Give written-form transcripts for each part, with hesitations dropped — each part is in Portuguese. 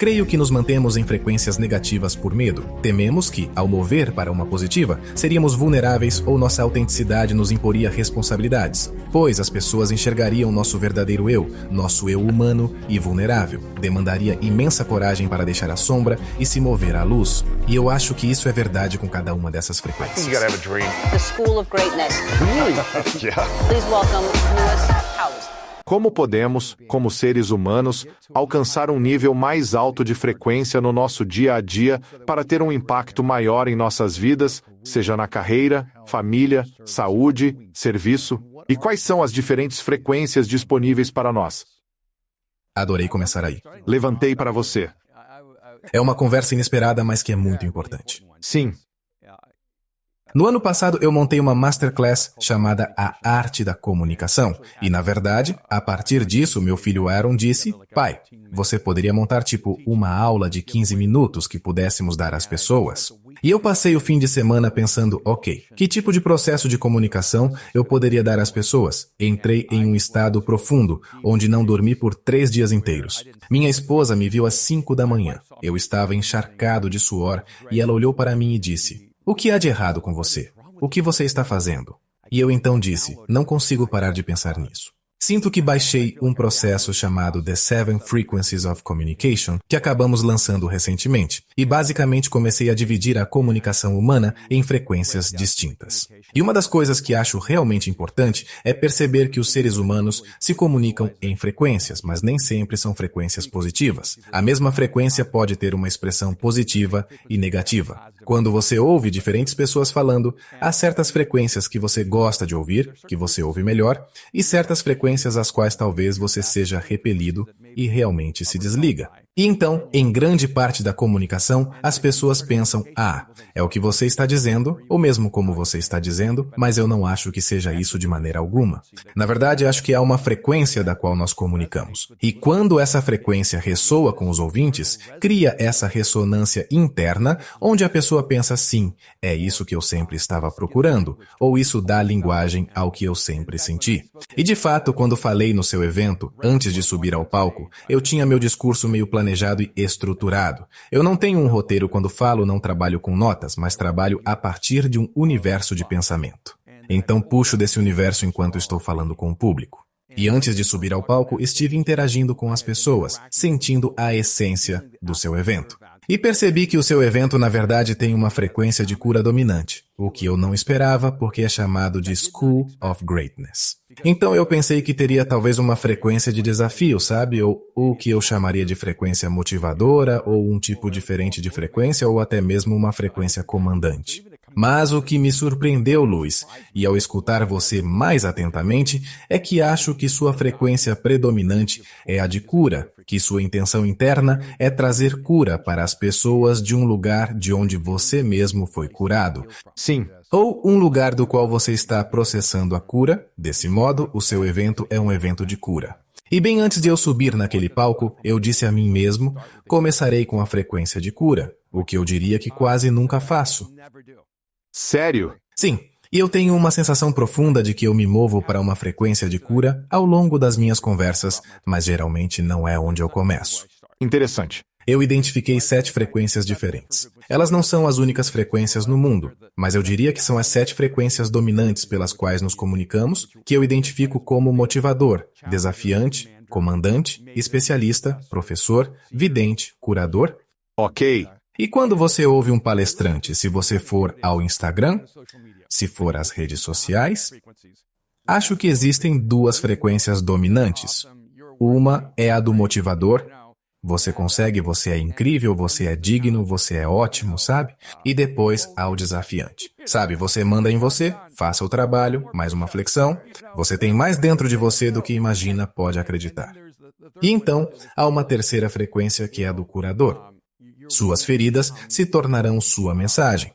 Creio que nos mantemos em frequências negativas por medo. Tememos que, ao mover para uma positiva, seríamos vulneráveis ou nossa autenticidade nos imporia responsabilidades, pois as pessoas enxergariam nosso verdadeiro eu, nosso eu humano e vulnerável. Demandaria imensa coragem para deixar a sombra e se mover à luz. E eu acho que isso é verdade com cada uma dessas frequências. The School of Greatness. Please welcome Lewis Howes. Como podemos, como seres humanos, alcançar um nível mais alto de frequência no nosso dia a dia para ter um impacto maior em nossas vidas, seja na carreira, família, saúde, serviço? E quais são as diferentes frequências disponíveis para nós? Adorei começar aí. Levantei para você. É uma conversa inesperada, mas que é muito importante. Sim. No ano passado, eu montei uma masterclass chamada A Arte da Comunicação. E, na verdade, a partir disso, meu filho Aaron disse: pai, você poderia montar tipo uma aula de 15 minutos que pudéssemos dar às pessoas? E eu passei o fim de semana pensando, ok, que tipo de processo de comunicação eu poderia dar às pessoas? Entrei em um estado profundo, onde não dormi por 3 dias inteiros. Minha esposa me viu às 5 da manhã. Eu estava encharcado de suor e ela olhou para mim e disse: o que há de errado com você? O que você está fazendo? E eu então disse, não consigo parar de pensar nisso. Sinto que baixei um processo chamado The 7 Frequencies of Communication, que acabamos lançando recentemente, e basicamente comecei a dividir a comunicação humana em frequências distintas. E uma das coisas que acho realmente importante é perceber que os seres humanos se comunicam em frequências, mas nem sempre são frequências positivas. A mesma frequência pode ter uma expressão positiva e negativa. Quando você ouve diferentes pessoas falando, há certas frequências que você gosta de ouvir, que você ouve melhor, e certas frequências às quais talvez você seja repelido e realmente se desliga. E então, em grande parte da comunicação, as pessoas pensam, é o que você está dizendo, ou mesmo como você está dizendo, mas eu não acho que seja isso de maneira alguma. Na verdade, acho que há uma frequência da qual nós comunicamos. E quando essa frequência ressoa com os ouvintes, cria essa ressonância interna, onde a pessoa pensa, sim, é isso que eu sempre estava procurando, ou isso dá linguagem ao que eu sempre senti. E de fato, quando falei no seu evento, antes de subir ao palco, eu tinha meu discurso meio planejado e estruturado. Eu não tenho um roteiro quando falo, não trabalho com notas, mas trabalho a partir de um universo de pensamento. Então puxo desse universo enquanto estou falando com o público. E antes de subir ao palco, estive interagindo com as pessoas, sentindo a essência do seu evento. E percebi que o seu evento, na verdade, tem uma frequência de cura dominante, o que eu não esperava porque é chamado de School of Greatness. Então eu pensei que teria talvez uma frequência de desafio, sabe? Ou o que eu chamaria de frequência motivadora, ou um tipo diferente de frequência, ou até mesmo uma frequência comandante. Mas o que me surpreendeu, Luiz, e ao escutar você mais atentamente, é que acho que sua frequência predominante é a de cura, que sua intenção interna é trazer cura para as pessoas de um lugar de onde você mesmo foi curado. Sim. Ou um lugar do qual você está processando a cura. Desse modo, o seu evento é um evento de cura. E bem antes de eu subir naquele palco, eu disse a mim mesmo, começarei com a frequência de cura, o que eu diria que quase nunca faço. Sério? Sim, e eu tenho uma sensação profunda de que eu me movo para uma frequência de cura ao longo das minhas conversas, mas geralmente não é onde eu começo. Interessante. Eu identifiquei 7 frequências diferentes. Elas não são as únicas frequências no mundo, mas eu diria que são as 7 frequências dominantes pelas quais nos comunicamos, que eu identifico como motivador, desafiante, comandante, especialista, professor, vidente, curador. Ok. E quando você ouve um palestrante, se você for ao Instagram, se for às redes sociais, acho que existem 2 frequências dominantes. Uma é a do motivador. Você consegue, você é incrível, você é digno, você é ótimo, sabe? E depois há o desafiante. Sabe, você manda em você, faça o trabalho, mais uma flexão. Você tem mais dentro de você do que imagina, pode acreditar. E então, há uma terceira frequência que é a do curador. Suas feridas se tornarão sua mensagem.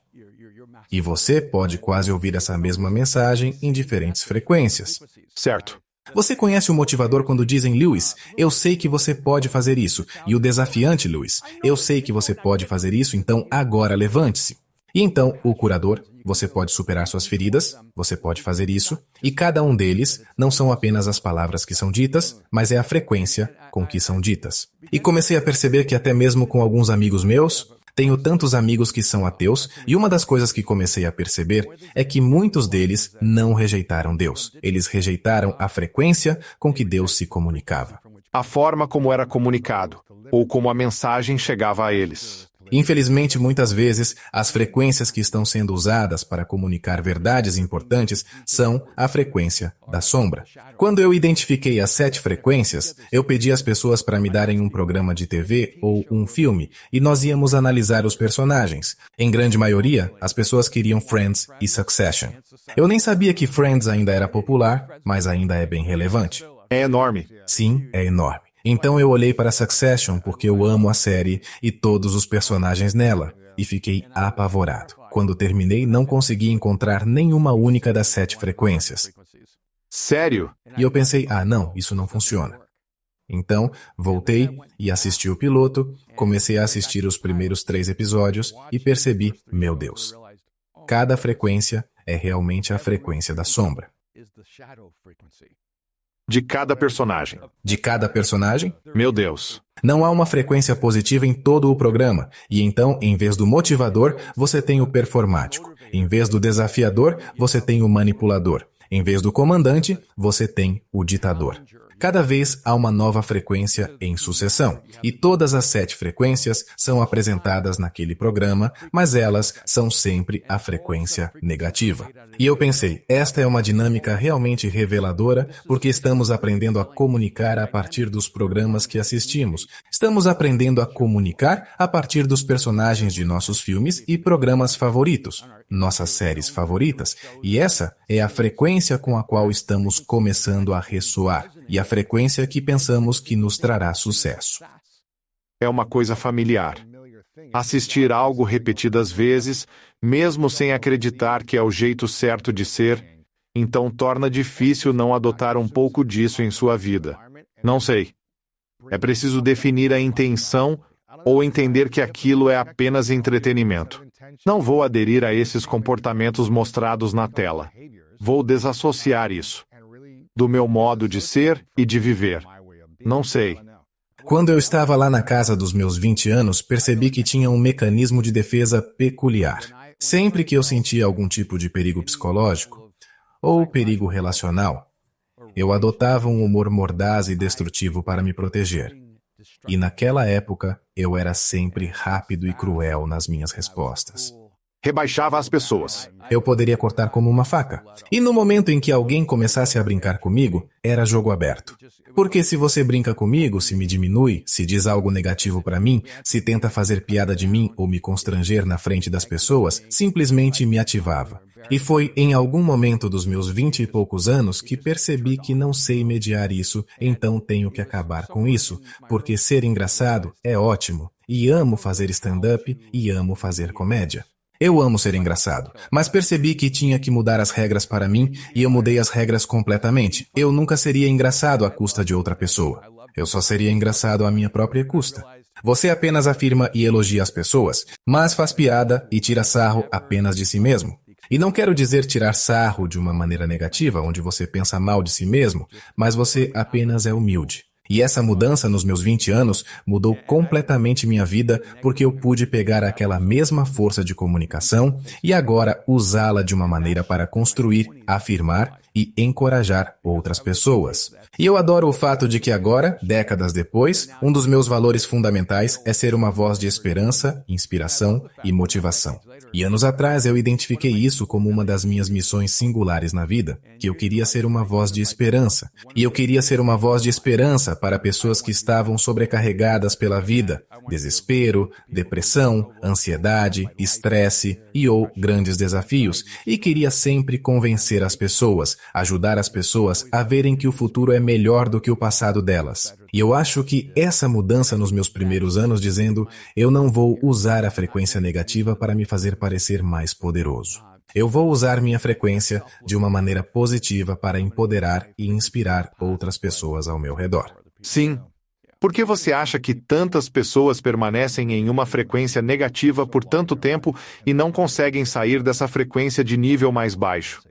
E você pode quase ouvir essa mesma mensagem em diferentes frequências. Certo. Você conhece o motivador quando dizem, Lewis, eu sei que você pode fazer isso. E o desafiante, Lewis, eu sei que você pode fazer isso, então agora levante-se. E então, o curador, você pode superar suas feridas, você pode fazer isso, e cada um deles não são apenas as palavras que são ditas, mas é a frequência com que são ditas. E comecei a perceber que até mesmo com alguns amigos meus, tenho tantos amigos que são ateus, e uma das coisas que comecei a perceber é que muitos deles não rejeitaram Deus. Eles rejeitaram a frequência com que Deus se comunicava. A forma como era comunicado, ou como a mensagem chegava a eles. Infelizmente, muitas vezes, as frequências que estão sendo usadas para comunicar verdades importantes são a frequência da sombra. Quando eu identifiquei as 7 frequências, eu pedi às pessoas para me darem um programa de TV ou um filme, e nós íamos analisar os personagens. Em grande maioria, as pessoas queriam Friends e Succession. Eu nem sabia que Friends ainda era popular, mas ainda é bem relevante. É enorme. Sim, é enorme. Então eu olhei para Succession porque eu amo a série e todos os personagens nela, e fiquei apavorado. Quando terminei, não consegui encontrar nenhuma única das 7 frequências. Sério? E eu pensei, não, isso não funciona. Então, voltei e assisti o piloto, comecei a assistir os primeiros 3 episódios e percebi, meu Deus, cada frequência é realmente a frequência da sombra. De cada personagem. De cada personagem? Meu Deus. Não há uma frequência positiva em todo o programa, e então, em vez do motivador, você tem o performático. Em vez do desafiador, você tem o manipulador. Em vez do comandante, você tem o ditador. Cada vez há uma nova frequência em sucessão, e todas as 7 frequências são apresentadas naquele programa, mas elas são sempre a frequência negativa. E eu pensei, esta é uma dinâmica realmente reveladora, porque estamos aprendendo a comunicar a partir dos programas que assistimos. Estamos aprendendo a comunicar a partir dos personagens de nossos filmes e programas favoritos, nossas séries favoritas, e essa é a frequência com a qual estamos começando a ressoar, e a frequência que pensamos que nos trará sucesso. É uma coisa familiar. Assistir algo repetidas vezes, mesmo sem acreditar que é o jeito certo de ser, então torna difícil não adotar um pouco disso em sua vida. Não sei. É preciso definir a intenção ou entender que aquilo é apenas entretenimento. Não vou aderir a esses comportamentos mostrados na tela. Vou desassociar isso do meu modo de ser e de viver. Não sei. Quando eu estava lá na casa dos meus 20 anos, percebi que tinha um mecanismo de defesa peculiar. Sempre que eu sentia algum tipo de perigo psicológico ou perigo relacional, eu adotava um humor mordaz e destrutivo para me proteger. E naquela época, eu era sempre rápido e cruel nas minhas respostas. Rebaixava as pessoas. Eu poderia cortar como uma faca. E no momento em que alguém começasse a brincar comigo, era jogo aberto. Porque se você brinca comigo, se me diminui, se diz algo negativo para mim, se tenta fazer piada de mim ou me constranger na frente das pessoas, simplesmente me ativava. E foi em algum momento dos meus 20 e poucos anos que percebi que não sei mediar isso, então tenho que acabar com isso, porque ser engraçado é ótimo, e amo fazer stand-up e amo fazer comédia. Eu amo ser engraçado, mas percebi que tinha que mudar as regras para mim e eu mudei as regras completamente. Eu nunca seria engraçado à custa de outra pessoa. Eu só seria engraçado à minha própria custa. Você apenas afirma e elogia as pessoas, mas faz piada e tira sarro apenas de si mesmo. E não quero dizer tirar sarro de uma maneira negativa, onde você pensa mal de si mesmo, mas você apenas é humilde. E essa mudança nos meus 20 anos mudou completamente minha vida porque eu pude pegar aquela mesma força de comunicação e agora usá-la de uma maneira para construir, afirmar e encorajar outras pessoas. E eu adoro o fato de que agora, décadas depois, um dos meus valores fundamentais é ser uma voz de esperança, inspiração e motivação. E anos atrás eu identifiquei isso como uma das minhas missões singulares na vida, que eu queria ser uma voz de esperança. E eu queria ser uma voz de esperança para pessoas que estavam sobrecarregadas pela vida, desespero, depressão, ansiedade, estresse ou grandes desafios. E queria sempre convencer as pessoas, ajudar as pessoas a verem que o futuro é melhor do que o passado delas. E eu acho que essa mudança nos meus primeiros anos dizendo, eu não vou usar a frequência negativa para me fazer parecer mais poderoso. Eu vou usar minha frequência de uma maneira positiva para empoderar e inspirar outras pessoas ao meu redor. Sim, Por que você acha que tantas pessoas permanecem em uma frequência negativa por tanto tempo e não conseguem sair dessa frequência de nível mais baixo?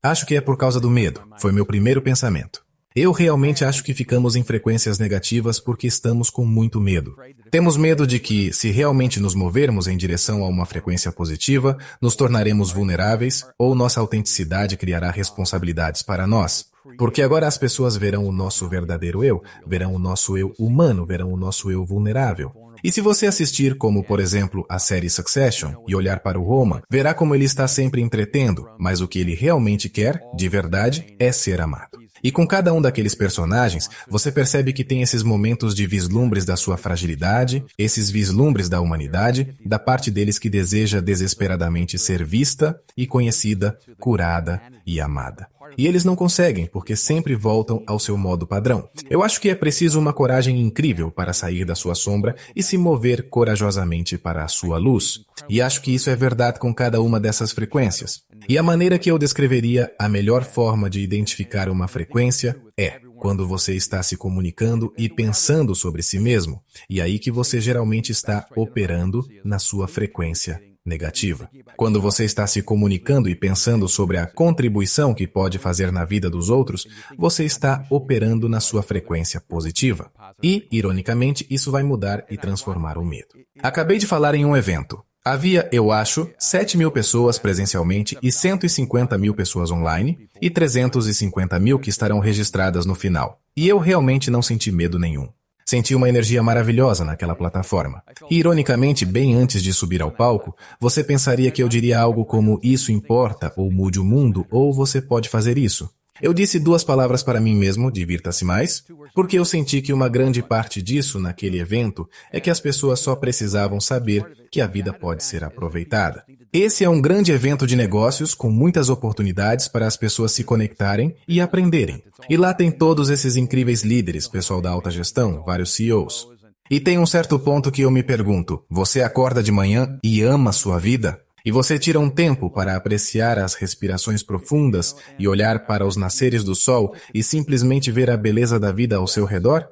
Acho que é por causa do medo. Foi meu primeiro pensamento. Eu realmente acho que ficamos em frequências negativas porque estamos com muito medo. Temos medo de que, se realmente nos movermos em direção a uma frequência positiva, nos tornaremos vulneráveis ou nossa autenticidade criará responsabilidades para nós. Porque agora as pessoas verão o nosso verdadeiro eu, verão o nosso eu humano, verão o nosso eu vulnerável. E se você assistir, como por exemplo, a série Succession, e olhar para o Roman, verá como ele está sempre entretendo, mas o que ele realmente quer, de verdade, é ser amado. E com cada um daqueles personagens, você percebe que tem esses momentos de vislumbres da sua fragilidade, esses vislumbres da humanidade, da parte deles que deseja desesperadamente ser vista e conhecida, curada e amada. E eles não conseguem, porque sempre voltam ao seu modo padrão. Eu acho que é preciso uma coragem incrível para sair da sua sombra e se mover corajosamente para a sua luz. E acho que isso é verdade com cada uma dessas frequências. E a maneira que eu descreveria a melhor forma de identificar uma frequência é quando você está se comunicando e pensando sobre si mesmo. E aí que você geralmente está operando na sua frequência negativa. Quando você está se comunicando e pensando sobre a contribuição que pode fazer na vida dos outros, você está operando na sua frequência positiva. E, ironicamente, isso vai mudar e transformar o medo. Acabei de falar em um evento. Havia, eu acho, 7.000 pessoas presencialmente e 150.000 pessoas online e 350.000 que estarão registradas no final. E eu realmente não senti medo nenhum. Senti uma energia maravilhosa naquela plataforma. E, ironicamente, bem antes de subir ao palco, você pensaria que eu diria algo como "isso importa" ou "mude o mundo" ou "você pode fazer isso". Eu disse 2 palavras para mim mesmo, divirta-se mais, porque eu senti que uma grande parte disso, naquele evento, é que as pessoas só precisavam saber que a vida pode ser aproveitada. Esse é um grande evento de negócios com muitas oportunidades para as pessoas se conectarem e aprenderem. E lá tem todos esses incríveis líderes, pessoal da alta gestão, vários CEOs. E tem um certo ponto que eu me pergunto, você acorda de manhã e ama sua vida? E você tira um tempo para apreciar as respirações profundas e olhar para os nasceres do sol e simplesmente ver a beleza da vida ao seu redor?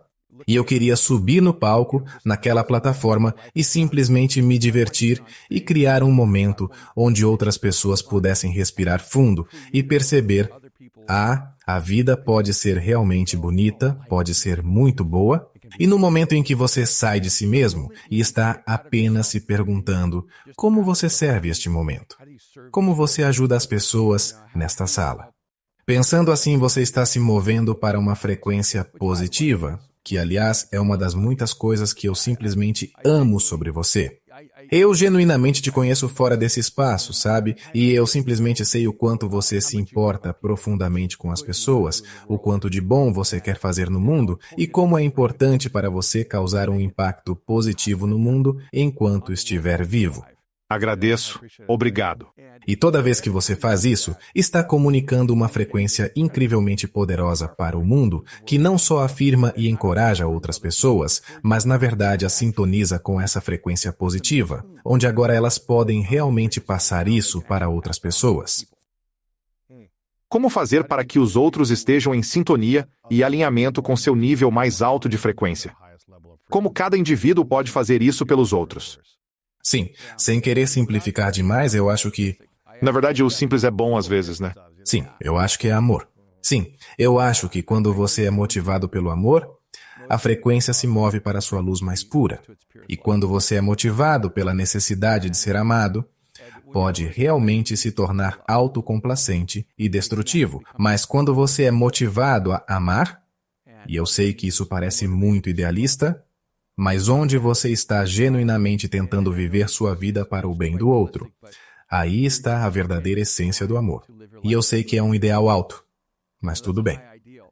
E eu queria subir no palco, naquela plataforma, e simplesmente me divertir e criar um momento onde outras pessoas pudessem respirar fundo e perceber, a vida pode ser realmente bonita, pode ser muito boa. E no momento em que você sai de si mesmo e está apenas se perguntando como você serve este momento, como você ajuda as pessoas nesta sala. Pensando assim, você está se movendo para uma frequência positiva, que aliás é uma das muitas coisas que eu simplesmente amo sobre você. Eu genuinamente te conheço fora desse espaço, sabe? E eu simplesmente sei o quanto você se importa profundamente com as pessoas, o quanto de bom você quer fazer no mundo e como é importante para você causar um impacto positivo no mundo enquanto estiver vivo. Agradeço. Obrigado. E toda vez que você faz isso, está comunicando uma frequência incrivelmente poderosa para o mundo que não só afirma e encoraja outras pessoas, mas na verdade as sintoniza com essa frequência positiva, onde agora elas podem realmente passar isso para outras pessoas. Como fazer para que os outros estejam em sintonia e alinhamento com seu nível mais alto de frequência? Como cada indivíduo pode fazer isso pelos outros? Sim, sem querer simplificar demais, eu acho que... Na verdade, o simples é bom às vezes, né? Sim, eu acho que é amor. Sim, eu acho que quando você é motivado pelo amor, a frequência se move para a sua luz mais pura. E quando você é motivado pela necessidade de ser amado, pode realmente se tornar autocomplacente e destrutivo. Mas quando você é motivado a amar, e eu sei que isso parece muito idealista, mas onde você está genuinamente tentando viver sua vida para o bem do outro, aí está a verdadeira essência do amor. E eu sei que é um ideal alto, mas tudo bem.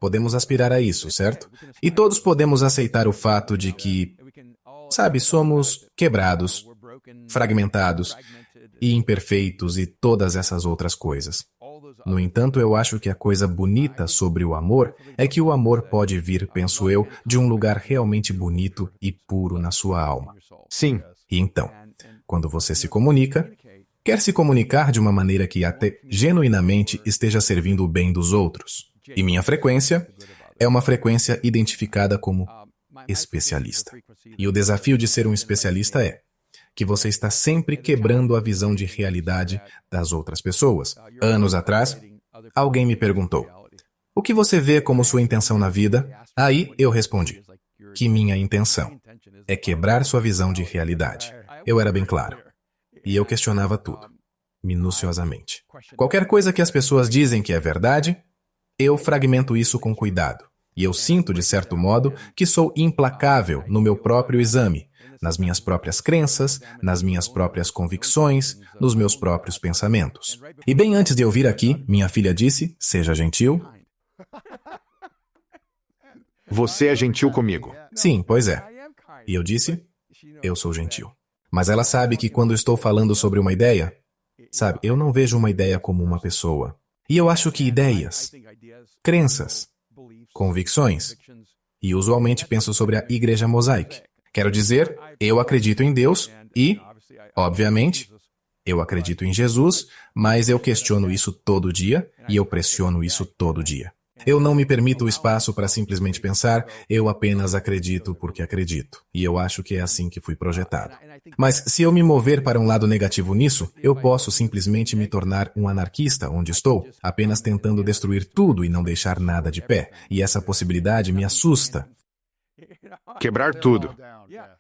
Podemos aspirar a isso, certo? E todos podemos aceitar o fato de que, sabe, somos quebrados, fragmentados e imperfeitos e todas essas outras coisas. No entanto, eu acho que a coisa bonita sobre o amor é que o amor pode vir, penso eu, de um lugar realmente bonito e puro na sua alma. Sim. E então, quando você se comunica, quer se comunicar de uma maneira que até genuinamente esteja servindo o bem dos outros. E minha frequência é uma frequência identificada como especialista. E o desafio de ser um especialista é que você está sempre quebrando a visão de realidade das outras pessoas. Anos atrás, alguém me perguntou: o que você vê como sua intenção na vida? Aí eu respondi que minha intenção é quebrar sua visão de realidade. Eu era bem claro. E eu questionava tudo, minuciosamente. Qualquer coisa que as pessoas dizem que é verdade, eu fragmento isso com cuidado. E eu sinto, de certo modo, que sou implacável no meu próprio exame, nas minhas próprias crenças, nas minhas próprias convicções, nos meus próprios pensamentos. E bem antes de eu vir aqui, minha filha disse: seja gentil. Você é gentil comigo. Sim, pois é. E eu disse: eu sou gentil. Mas ela sabe que quando estou falando sobre uma ideia, sabe, eu não vejo uma ideia como uma pessoa. E eu acho que ideias, crenças, convicções, e usualmente penso sobre a Igreja Mosaic. Quero dizer, eu acredito em Deus e, obviamente, eu acredito em Jesus, mas eu questiono isso todo dia e eu pressiono isso todo dia. Eu não me permito o espaço para simplesmente pensar, eu apenas acredito porque acredito. E eu acho que é assim que fui projetado. Mas se eu me mover para um lado negativo nisso, eu posso simplesmente me tornar um anarquista onde estou, apenas tentando destruir tudo e não deixar nada de pé. E essa possibilidade me assusta. Quebrar tudo.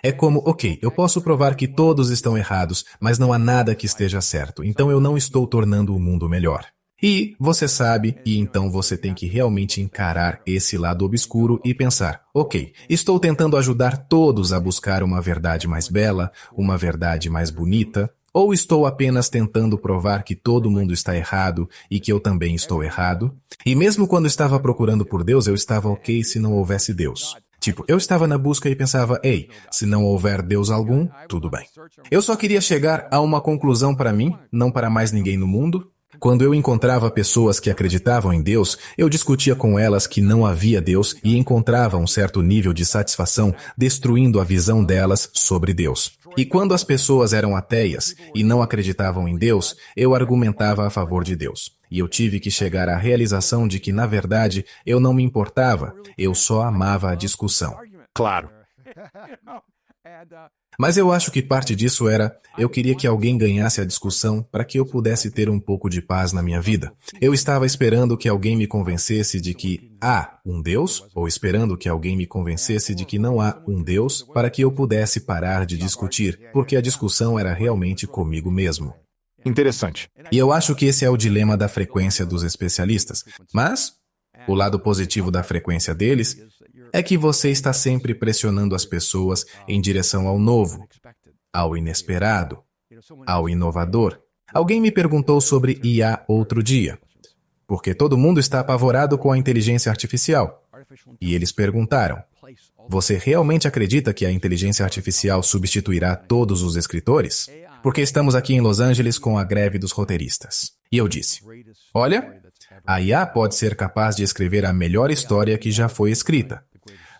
É como, ok, eu posso provar que todos estão errados, mas não há nada que esteja certo, então eu não estou tornando o mundo melhor. E você sabe, e então você tem que realmente encarar esse lado obscuro e pensar: ok, estou tentando ajudar todos a buscar uma verdade mais bela, uma verdade mais bonita, ou estou apenas tentando provar que todo mundo está errado e que eu também estou errado? E mesmo quando estava procurando por Deus, eu estava ok se não houvesse Deus. Tipo, eu estava na busca e pensava: ei, se não houver Deus algum, tudo bem. Eu só queria chegar a uma conclusão para mim, não para mais ninguém no mundo. Quando eu encontrava pessoas que acreditavam em Deus, eu discutia com elas que não havia Deus e encontrava um certo nível de satisfação destruindo a visão delas sobre Deus. E quando as pessoas eram ateias e não acreditavam em Deus, eu argumentava a favor de Deus. E eu tive que chegar à realização de que, na verdade, eu não me importava, eu só amava a discussão. Claro. Mas eu acho que parte disso era, eu queria que alguém ganhasse a discussão para que eu pudesse ter um pouco de paz na minha vida. Eu estava esperando que alguém me convencesse de que há um Deus, ou esperando que alguém me convencesse de que não há um Deus, para que eu pudesse parar de discutir, porque a discussão era realmente comigo mesmo. Interessante. E eu acho que esse é o dilema da frequência dos especialistas. Mas o lado positivo da frequência deles é que você está sempre pressionando as pessoas em direção ao novo, ao inesperado, ao inovador. Alguém me perguntou sobre IA outro dia, porque todo mundo está apavorado com a inteligência artificial. E eles perguntaram: você realmente acredita que a inteligência artificial substituirá todos os escritores? Porque estamos aqui em Los Angeles com a greve dos roteiristas. E eu disse: olha, a IA pode ser capaz de escrever a melhor história que já foi escrita.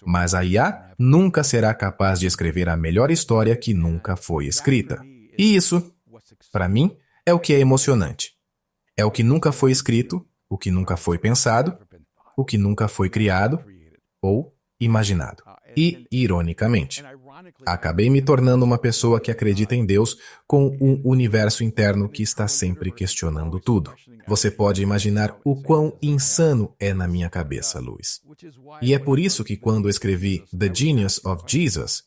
Mas a IA nunca será capaz de escrever a melhor história que nunca foi escrita. E isso, para mim, é o que é emocionante. É o que nunca foi escrito, o que nunca foi pensado, o que nunca foi criado ou imaginado. E, ironicamente, acabei me tornando uma pessoa que acredita em Deus com um universo interno que está sempre questionando tudo. Você pode imaginar o quão insano é na minha cabeça, Luiz. E é por isso que quando escrevi The Genius of Jesus,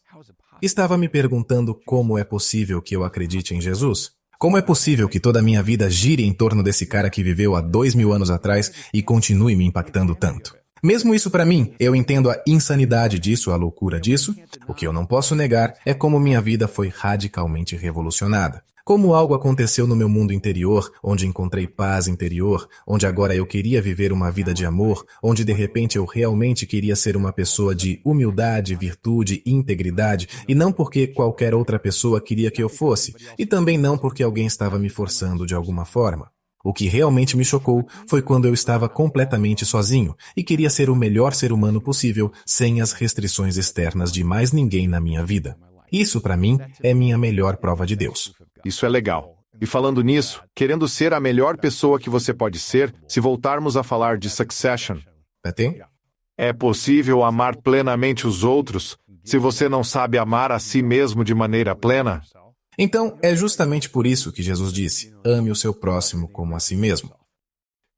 estava me perguntando como é possível que eu acredite em Jesus. Como é possível que toda a minha vida gire em torno desse cara que viveu há 2000 anos atrás e continue me impactando tanto? Mesmo isso para mim, eu entendo a insanidade disso, a loucura disso. O que eu não posso negar é como minha vida foi radicalmente revolucionada. Como algo aconteceu no meu mundo interior, onde encontrei paz interior, onde agora eu queria viver uma vida de amor, onde de repente eu realmente queria ser uma pessoa de humildade, virtude, integridade, e não porque qualquer outra pessoa queria que eu fosse, e também não porque alguém estava me forçando de alguma forma. O que realmente me chocou foi quando eu estava completamente sozinho e queria ser o melhor ser humano possível sem as restrições externas de mais ninguém na minha vida. Isso, para mim, é minha melhor prova de Deus. Isso é legal. E falando nisso, querendo ser a melhor pessoa que você pode ser, se voltarmos a falar de Succession, Tem? é possível amar plenamente os outros, Se você não sabe amar a si mesmo de maneira plena, Então, é justamente por isso que Jesus disse: ame o seu próximo como a si mesmo.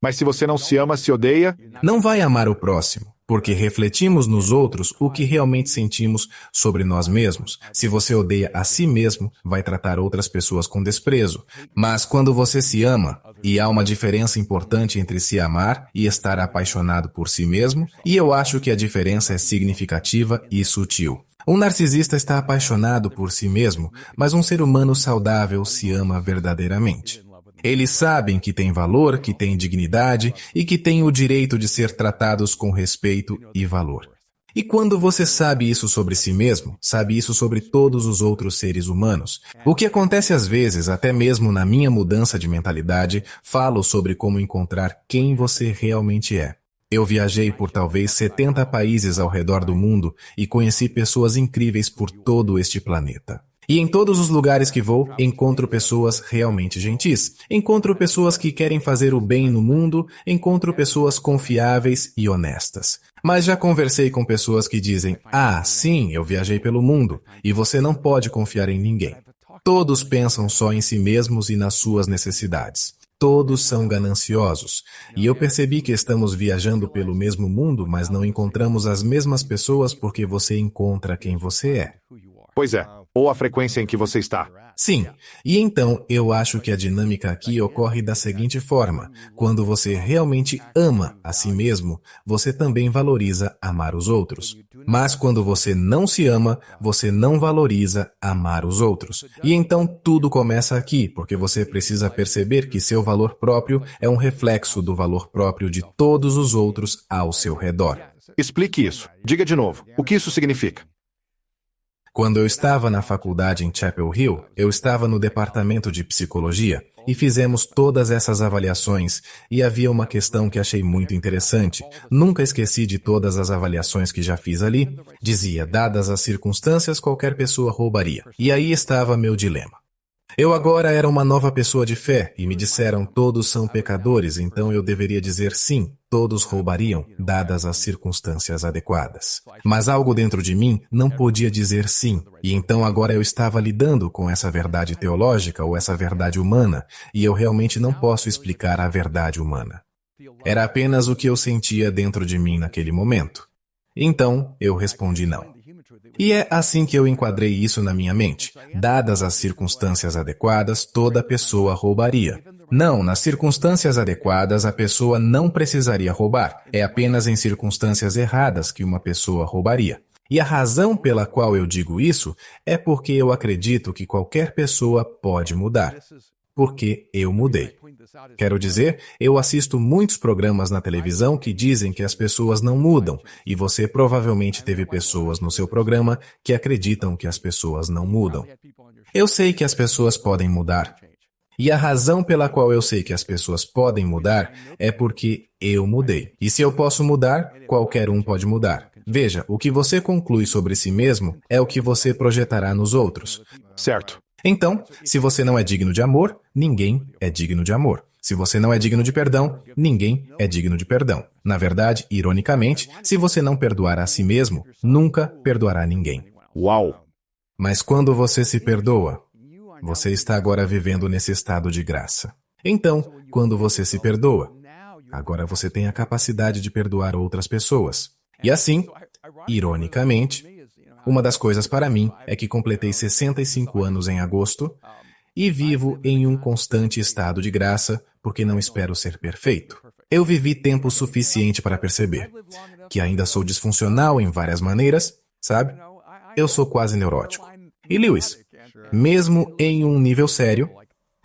mas se você não se ama, se odeia, Não vai amar o próximo, porque refletimos nos outros o que realmente sentimos sobre nós mesmos. Se você odeia a si mesmo, vai tratar outras pessoas com desprezo. Mas quando você se ama, e há uma diferença importante entre se amar e estar apaixonado por si mesmo, e eu acho que a diferença é significativa e sutil. Um narcisista está apaixonado por si mesmo, mas um ser humano saudável se ama verdadeiramente. Eles sabem que têm valor, que têm dignidade e que têm o direito de ser tratados com respeito e valor. E quando você sabe isso sobre si mesmo, sabe isso sobre todos os outros seres humanos. O que acontece às vezes, até mesmo na minha mudança de mentalidade, falo sobre como encontrar quem você realmente é. Eu viajei por talvez 70 países ao redor do mundo e conheci pessoas incríveis por todo este planeta. E em todos os lugares que vou, encontro pessoas realmente gentis. Encontro pessoas que querem fazer o bem no mundo, encontro pessoas confiáveis e honestas. Mas já conversei com pessoas que dizem: ah, sim, eu viajei pelo mundo, e você não pode confiar em ninguém. Todos pensam só em si mesmos e nas suas necessidades. Todos são gananciosos. E eu percebi que estamos viajando pelo mesmo mundo, mas não encontramos as mesmas pessoas porque você encontra quem você é. pois é, ou a frequência em que você está. Sim, e então eu acho que a dinâmica aqui ocorre da seguinte forma: quando você realmente ama a si mesmo, você também valoriza amar os outros. Mas quando você não se ama, você não valoriza amar os outros. E então tudo começa aqui, porque você precisa perceber que seu valor próprio é um reflexo do valor próprio de todos os outros ao seu redor. Explique isso. Diga de novo. O que isso significa? Quando eu estava na faculdade em Chapel Hill, eu estava no departamento de psicologia e fizemos todas essas avaliações e havia uma questão que achei muito interessante. Nunca esqueci de todas as avaliações que já fiz ali. Dizia: dadas as circunstâncias, qualquer pessoa roubaria. E aí estava meu dilema. Eu agora era uma nova pessoa de fé e me disseram: todos são pecadores, então eu deveria dizer sim, todos roubariam, dadas as circunstâncias adequadas. Mas algo dentro de mim não podia dizer sim, e então agora eu estava lidando com essa verdade teológica ou essa verdade humana, e eu realmente não posso explicar a verdade humana. Era apenas o que eu sentia dentro de mim naquele momento. Então eu respondi não. E é assim que eu enquadrei isso na minha mente. Dadas as circunstâncias adequadas, toda pessoa roubaria. Não, nas circunstâncias adequadas, a pessoa não precisaria roubar. É apenas em circunstâncias erradas que uma pessoa roubaria. E a razão pela qual eu digo isso é porque eu acredito que qualquer pessoa pode mudar. Porque eu mudei. Quero dizer, eu assisto muitos programas na televisão que dizem que as pessoas não mudam, e você provavelmente teve pessoas no seu programa que acreditam que as pessoas não mudam. Eu sei que as pessoas podem mudar. E a razão pela qual eu sei que as pessoas podem mudar é porque eu mudei. E se eu posso mudar, qualquer um pode mudar. Veja, o que você conclui sobre si mesmo é o que você projetará nos outros. Certo. Então, se você não é digno de amor, ninguém é digno de amor. Se você não é digno de perdão, ninguém é digno de perdão. Na verdade, ironicamente, se você não perdoar a si mesmo, nunca perdoará ninguém. Uau! Mas quando você se perdoa, você está agora vivendo nesse estado de graça. Então, quando você se perdoa, agora você tem a capacidade de perdoar outras pessoas. E assim, ironicamente, uma das coisas para mim é que completei 65 anos em agosto e vivo em um constante estado de graça porque não espero ser perfeito. Eu vivi tempo suficiente para perceber que ainda sou disfuncional em várias maneiras, sabe? Eu sou quase neurótico. E Lewis, mesmo em um nível sério,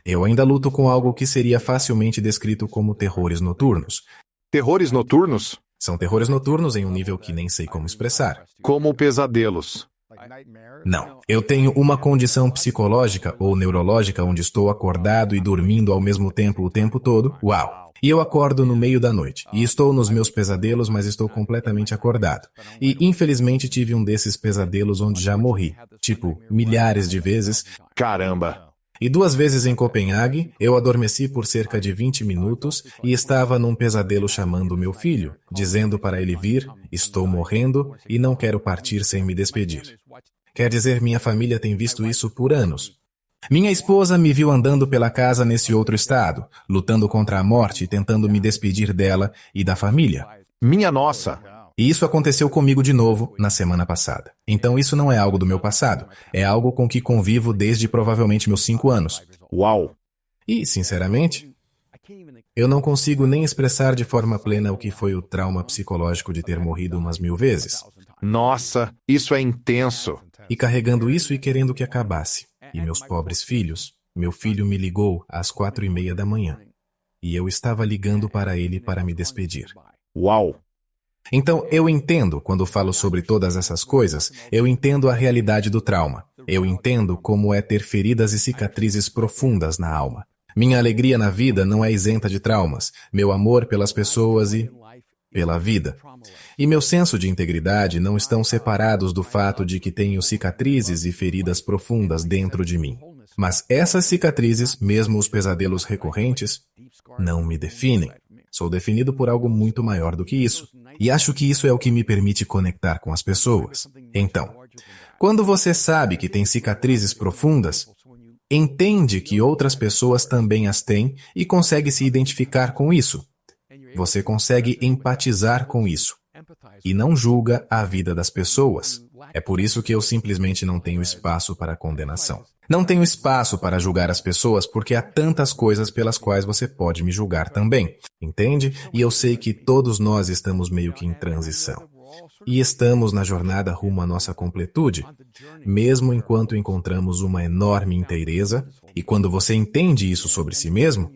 eu ainda luto com algo que seria facilmente descrito como terrores noturnos. Terrores noturnos? São terrores noturnos em um nível que nem sei como expressar. Como pesadelos. Não. Eu tenho uma condição psicológica ou neurológica onde estou acordado e dormindo ao mesmo tempo o tempo todo. Uau! E eu acordo no meio da noite. E estou nos meus pesadelos, mas estou completamente acordado. E infelizmente tive um desses pesadelos onde já morri. Tipo, milhares de vezes. Caramba! E 2 vezes em Copenhague, eu adormeci por cerca de 20 minutos e estava num pesadelo chamando meu filho, dizendo para ele vir, estou morrendo e não quero partir sem me despedir. Quer dizer, minha família tem visto isso por anos. Minha esposa me viu andando pela casa nesse outro estado, lutando contra a morte e tentando me despedir dela e da família. Minha nossa! E isso aconteceu comigo de novo na semana passada. Então isso não é algo do meu passado, é algo com que convivo desde provavelmente meus 5 anos. Uau! E, sinceramente, eu não consigo nem expressar de forma plena o que foi o trauma psicológico de ter morrido umas 1000 vezes. Nossa, isso é intenso. E carregando isso e querendo que acabasse. E meus pobres filhos, meu filho me ligou às 4:30 da manhã. E eu estava ligando para ele para me despedir. Uau! Então, eu entendo, quando falo sobre todas essas coisas, eu entendo a realidade do trauma. Eu entendo como é ter feridas e cicatrizes profundas na alma. Minha alegria na vida não é isenta de traumas, meu amor pelas pessoas e pela vida. E meu senso de integridade não estão separados do fato de que tenho cicatrizes e feridas profundas dentro de mim. Mas essas cicatrizes, mesmo os pesadelos recorrentes, não me definem. Sou definido por algo muito maior do que isso. E acho que isso é o que me permite conectar com as pessoas. Então, quando você sabe que tem cicatrizes profundas, entende que outras pessoas também as têm e consegue se identificar com isso. Você consegue empatizar com isso. E não julga a vida das pessoas. É por isso que eu simplesmente não tenho espaço para condenação. Não tenho espaço para julgar as pessoas porque há tantas coisas pelas quais você pode me julgar também, entende? E eu sei que todos nós estamos meio que em transição. E estamos na jornada rumo à nossa completude, mesmo enquanto encontramos uma enorme inteireza, e quando você entende isso sobre si mesmo,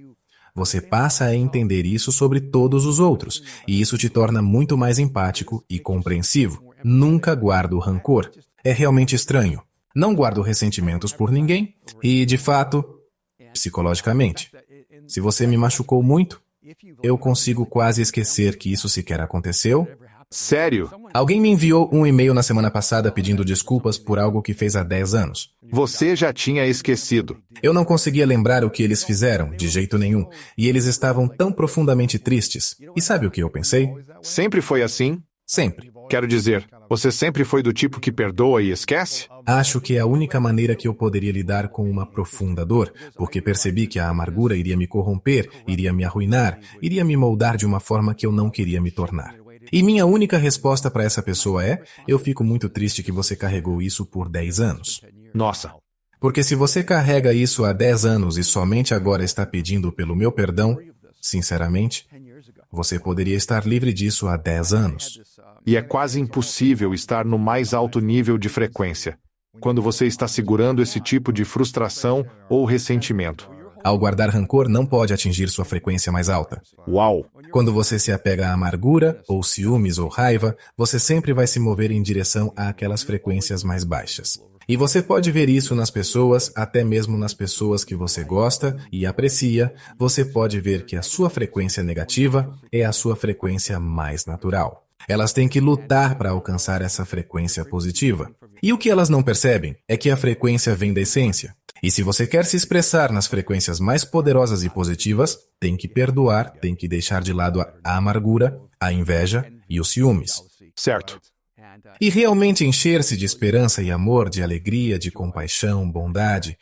você passa a entender isso sobre todos os outros, e isso te torna muito mais empático e compreensivo. Nunca guardo rancor. É realmente estranho. Não guardo ressentimentos por ninguém e, de fato, psicologicamente, se você me machucou muito, eu consigo quase esquecer que isso sequer aconteceu. Sério? Alguém me enviou um e-mail na semana passada pedindo desculpas por algo que fez há 10 anos. Você já tinha esquecido. Eu não conseguia lembrar o que eles fizeram, de jeito nenhum, e eles estavam tão profundamente tristes. E sabe o que eu pensei? Sempre foi assim? Sempre. Quero dizer, você sempre foi do tipo que perdoa e esquece? Acho que é a única maneira que eu poderia lidar com uma profunda dor, porque percebi que a amargura iria me corromper, iria me arruinar, iria me moldar de uma forma que eu não queria me tornar. E minha única resposta para essa pessoa é: eu fico muito triste que você carregou isso por 10 anos. Nossa. Porque se você carrega isso há 10 anos e somente agora está pedindo pelo meu perdão, sinceramente, você poderia estar livre disso há 10 anos. E é quase impossível estar no mais alto nível de frequência, quando você está segurando esse tipo de frustração ou ressentimento. Ao guardar rancor, não pode atingir sua frequência mais alta. Uau! Quando você se apega à amargura, ou ciúmes, ou raiva, você sempre vai se mover em direção àquelas frequências mais baixas. E você pode ver isso nas pessoas, até mesmo nas pessoas que você gosta e aprecia, você pode ver que a sua frequência negativa é a sua frequência mais natural. Elas têm que lutar para alcançar essa frequência positiva. E o que elas não percebem é que a frequência vem da essência. E se você quer se expressar nas frequências mais poderosas e positivas, tem que perdoar, tem que deixar de lado a amargura, a inveja e os ciúmes. Certo. E realmente encher-se de esperança e amor, de alegria, de compaixão, bondade.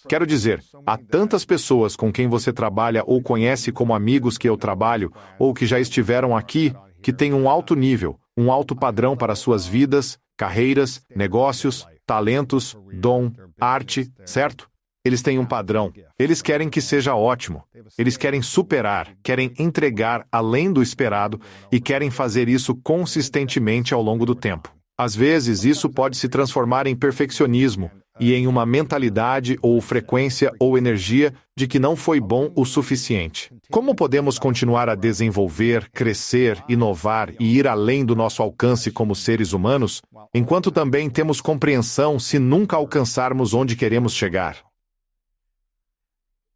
Quero dizer, há tantas pessoas com quem você trabalha ou conhece como amigos que eu trabalho, ou que já estiveram aqui, que têm um alto nível, um alto padrão para suas vidas, carreiras, negócios, talentos, dom, arte, certo? Eles têm um padrão. Eles querem que seja ótimo. Eles querem superar, querem entregar além do esperado e querem fazer isso consistentemente ao longo do tempo. Às vezes, isso pode se transformar em perfeccionismo e em uma mentalidade ou frequência ou energia de que não foi bom o suficiente. Como podemos continuar a desenvolver, crescer, inovar e ir além do nosso alcance como seres humanos, enquanto também temos compreensão se nunca alcançarmos onde queremos chegar?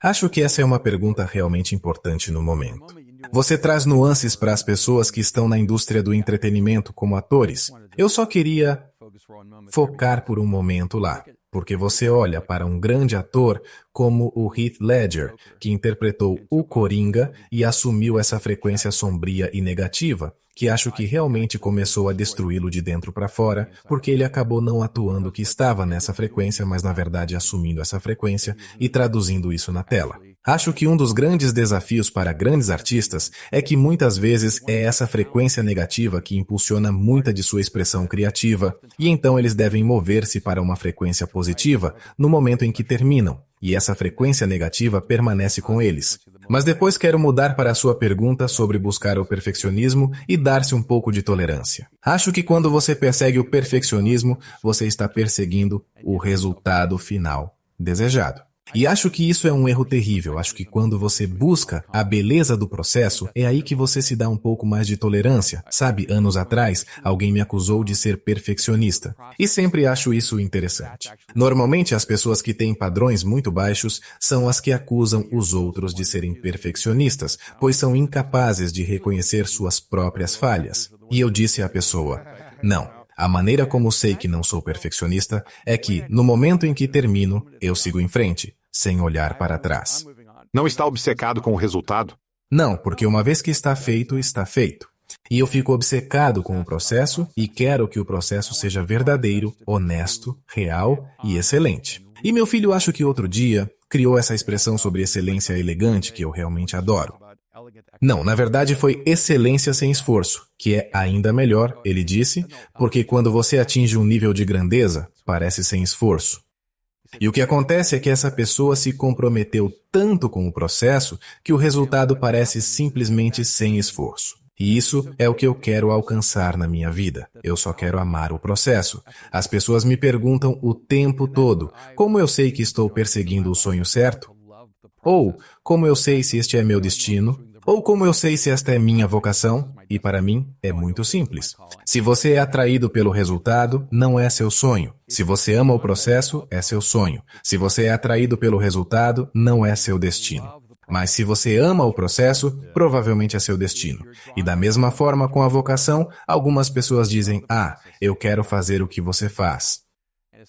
Acho que essa é uma pergunta realmente importante no momento. Você traz nuances para as pessoas que estão na indústria do entretenimento como atores. Eu só queria focar por um momento lá. Porque você olha para um grande ator como o Heath Ledger, que interpretou o Coringa e assumiu essa frequência sombria e negativa, que acho que realmente começou a destruí-lo de dentro para fora, porque ele acabou não atuando que estava nessa frequência, mas na verdade assumindo essa frequência e traduzindo isso na tela. Acho que um dos grandes desafios para grandes artistas é que muitas vezes é essa frequência negativa que impulsiona muita de sua expressão criativa, e então eles devem mover-se para uma frequência positiva no momento em que terminam, e essa frequência negativa permanece com eles. Mas depois quero mudar para a sua pergunta sobre buscar o perfeccionismo e dar-se um pouco de tolerância. Acho que quando você persegue o perfeccionismo, você está perseguindo o resultado final desejado. E acho que isso é um erro terrível. Acho que quando você busca a beleza do processo, é aí que você se dá um pouco mais de tolerância. Sabe, anos atrás, alguém me acusou de ser perfeccionista. E sempre acho isso interessante. Normalmente, as pessoas que têm padrões muito baixos são as que acusam os outros de serem perfeccionistas, pois são incapazes de reconhecer suas próprias falhas. E eu disse à pessoa, não. A maneira como sei que não sou perfeccionista é que, no momento em que termino, eu sigo em frente, sem olhar para trás. Não está obcecado com o resultado? Não, porque uma vez que está feito, está feito. E eu fico obcecado com o processo e quero que o processo seja verdadeiro, honesto, real e excelente. E meu filho, acho que outro dia, criou essa expressão sobre excelência elegante que eu realmente adoro. Não, na verdade foi excelência sem esforço, que é ainda melhor, ele disse, porque quando você atinge um nível de grandeza, parece sem esforço. E o que acontece é que essa pessoa se comprometeu tanto com o processo que o resultado parece simplesmente sem esforço. E isso é o que eu quero alcançar na minha vida. Eu só quero amar o processo. As pessoas me perguntam o tempo todo, como eu sei que estou perseguindo o sonho certo? Ou, como eu sei se este é meu destino? Ou como eu sei se esta é minha vocação? E para mim, é muito simples. Se você é atraído pelo resultado, não é seu sonho. Se você ama o processo, é seu sonho. Se você é atraído pelo resultado, não é seu destino. Mas se você ama o processo, provavelmente é seu destino. E da mesma forma com a vocação, algumas pessoas dizem, eu quero fazer o que você faz.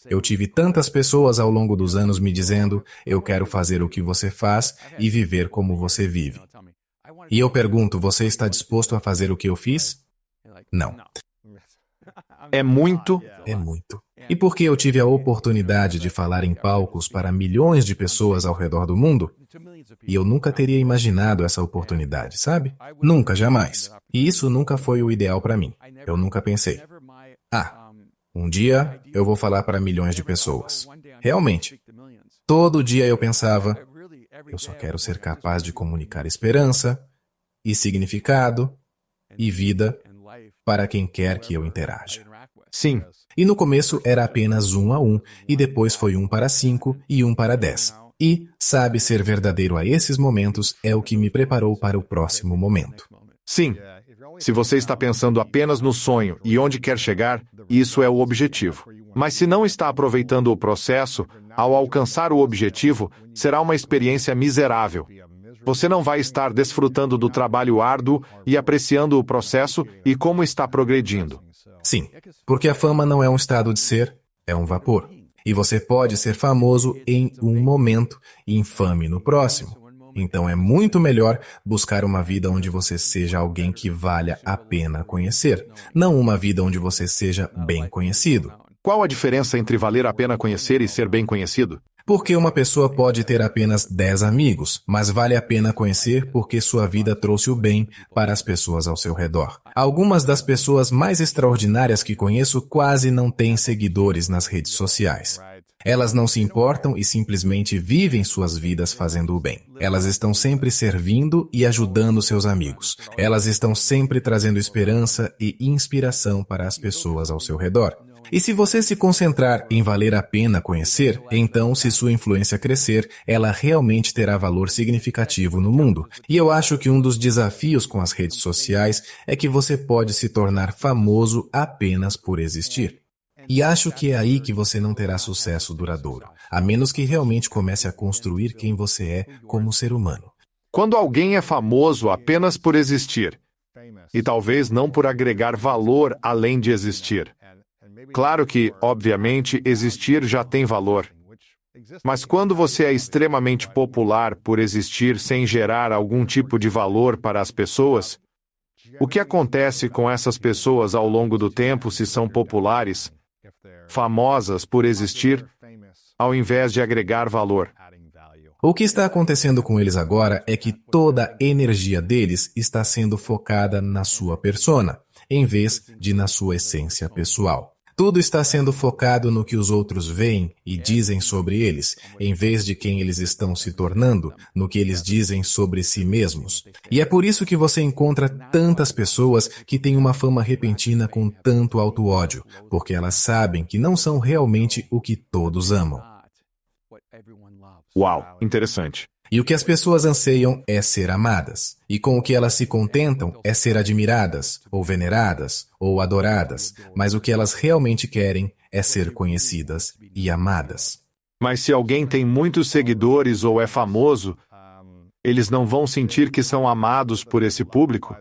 Eu tive tantas pessoas ao longo dos anos me dizendo, eu quero fazer o que você faz e viver como você vive. E eu pergunto, você está disposto a fazer o que eu fiz? Não. É muito. É muito. E porque eu tive a oportunidade de falar em palcos para milhões de pessoas ao redor do mundo, e eu nunca teria imaginado essa oportunidade, sabe? Nunca, jamais. E isso nunca foi o ideal para mim. Eu nunca pensei, um dia eu vou falar para milhões de pessoas. Realmente. Todo dia eu pensava, eu só quero ser capaz de comunicar esperança, e significado, e vida para quem quer que eu interaja. Sim. E no começo era apenas 1 a 1, e depois foi 1 para 5 e 1 para 10. E, sabe, ser verdadeiro a esses momentos é o que me preparou para o próximo momento. Sim. Se você está pensando apenas no sonho e onde quer chegar, isso é o objetivo. Mas se não está aproveitando o processo, ao alcançar o objetivo, será uma experiência miserável. Você não vai estar desfrutando do trabalho árduo e apreciando o processo e como está progredindo. Sim, porque a fama não é um estado de ser, é um vapor. E você pode ser famoso em um momento e infame no próximo. Então é muito melhor buscar uma vida onde você seja alguém que valha a pena conhecer, não uma vida onde você seja bem conhecido. Qual a diferença entre valer a pena conhecer e ser bem conhecido? Porque uma pessoa pode ter apenas 10 amigos, mas vale a pena conhecer porque sua vida trouxe o bem para as pessoas ao seu redor. Algumas das pessoas mais extraordinárias que conheço quase não têm seguidores nas redes sociais. Elas não se importam e simplesmente vivem suas vidas fazendo o bem. Elas estão sempre servindo e ajudando seus amigos. Elas estão sempre trazendo esperança e inspiração para as pessoas ao seu redor. E se você se concentrar em valer a pena conhecer, então, se sua influência crescer, ela realmente terá valor significativo no mundo. E eu acho que um dos desafios com as redes sociais é que você pode se tornar famoso apenas por existir. E acho que é aí que você não terá sucesso duradouro, a menos que realmente comece a construir quem você é como ser humano. Quando alguém é famoso apenas por existir, e talvez não por agregar valor além de existir, Claro que, obviamente, existir já tem valor. Mas quando você é extremamente popular por existir sem gerar algum tipo de valor para as pessoas, o que acontece com essas pessoas ao longo do tempo se são populares, famosas por existir, ao invés de agregar valor? O que está acontecendo com eles agora é que toda a energia deles está sendo focada na sua persona, em vez de na sua essência pessoal. Tudo está sendo focado no que os outros veem e dizem sobre eles, em vez de quem eles estão se tornando, no que eles dizem sobre si mesmos. E é por isso que você encontra tantas pessoas que têm uma fama repentina com tanto auto-ódio, porque elas sabem que não são realmente o que todos amam. Uau, interessante. E o que as pessoas anseiam é ser amadas. E com o que elas se contentam é ser admiradas, ou veneradas, ou adoradas. Mas o que elas realmente querem é ser conhecidas e amadas. Mas se alguém tem muitos seguidores ou é famoso, eles não vão sentir que são amados por esse público?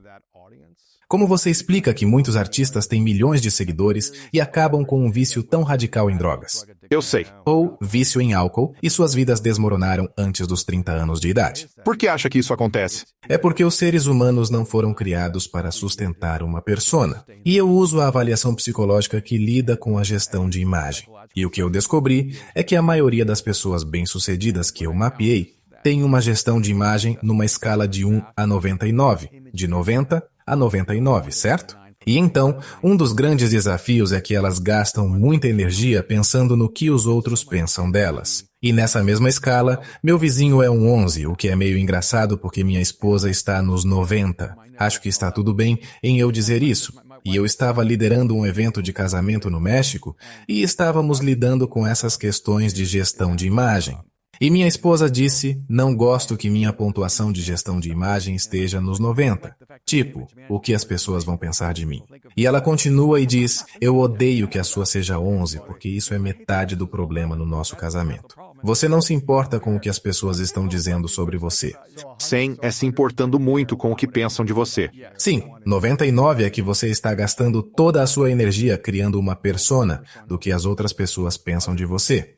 Como você explica que muitos artistas têm milhões de seguidores e acabam com um vício tão radical em drogas? Eu sei. Ou vício em álcool e suas vidas desmoronaram antes dos 30 anos de idade? Por que acha que isso acontece? É porque os seres humanos não foram criados para sustentar uma persona. E eu uso a avaliação psicológica que lida com a gestão de imagem. E o que eu descobri é que a maioria das pessoas bem-sucedidas que eu mapeei tem uma gestão de imagem numa escala de 1 a 99, de 90 a 99, certo? E então, um dos grandes desafios é que elas gastam muita energia pensando no que os outros pensam delas. E nessa mesma escala, meu vizinho é um 11, o que é meio engraçado porque minha esposa está nos 90. Acho que está tudo bem em eu dizer isso. E eu estava liderando um evento de casamento no México e estávamos lidando com essas questões de gestão de imagem. E minha esposa disse, não gosto que minha pontuação de gestão de imagem esteja nos 90. Tipo, o que as pessoas vão pensar de mim? E ela continua e diz, eu odeio que a sua seja 11, porque isso é metade do problema no nosso casamento. Você não se importa com o que as pessoas estão dizendo sobre você. 100 é se importando muito com o que pensam de você. Sim, 99 é que você está gastando toda a sua energia criando uma persona do que as outras pessoas pensam de você.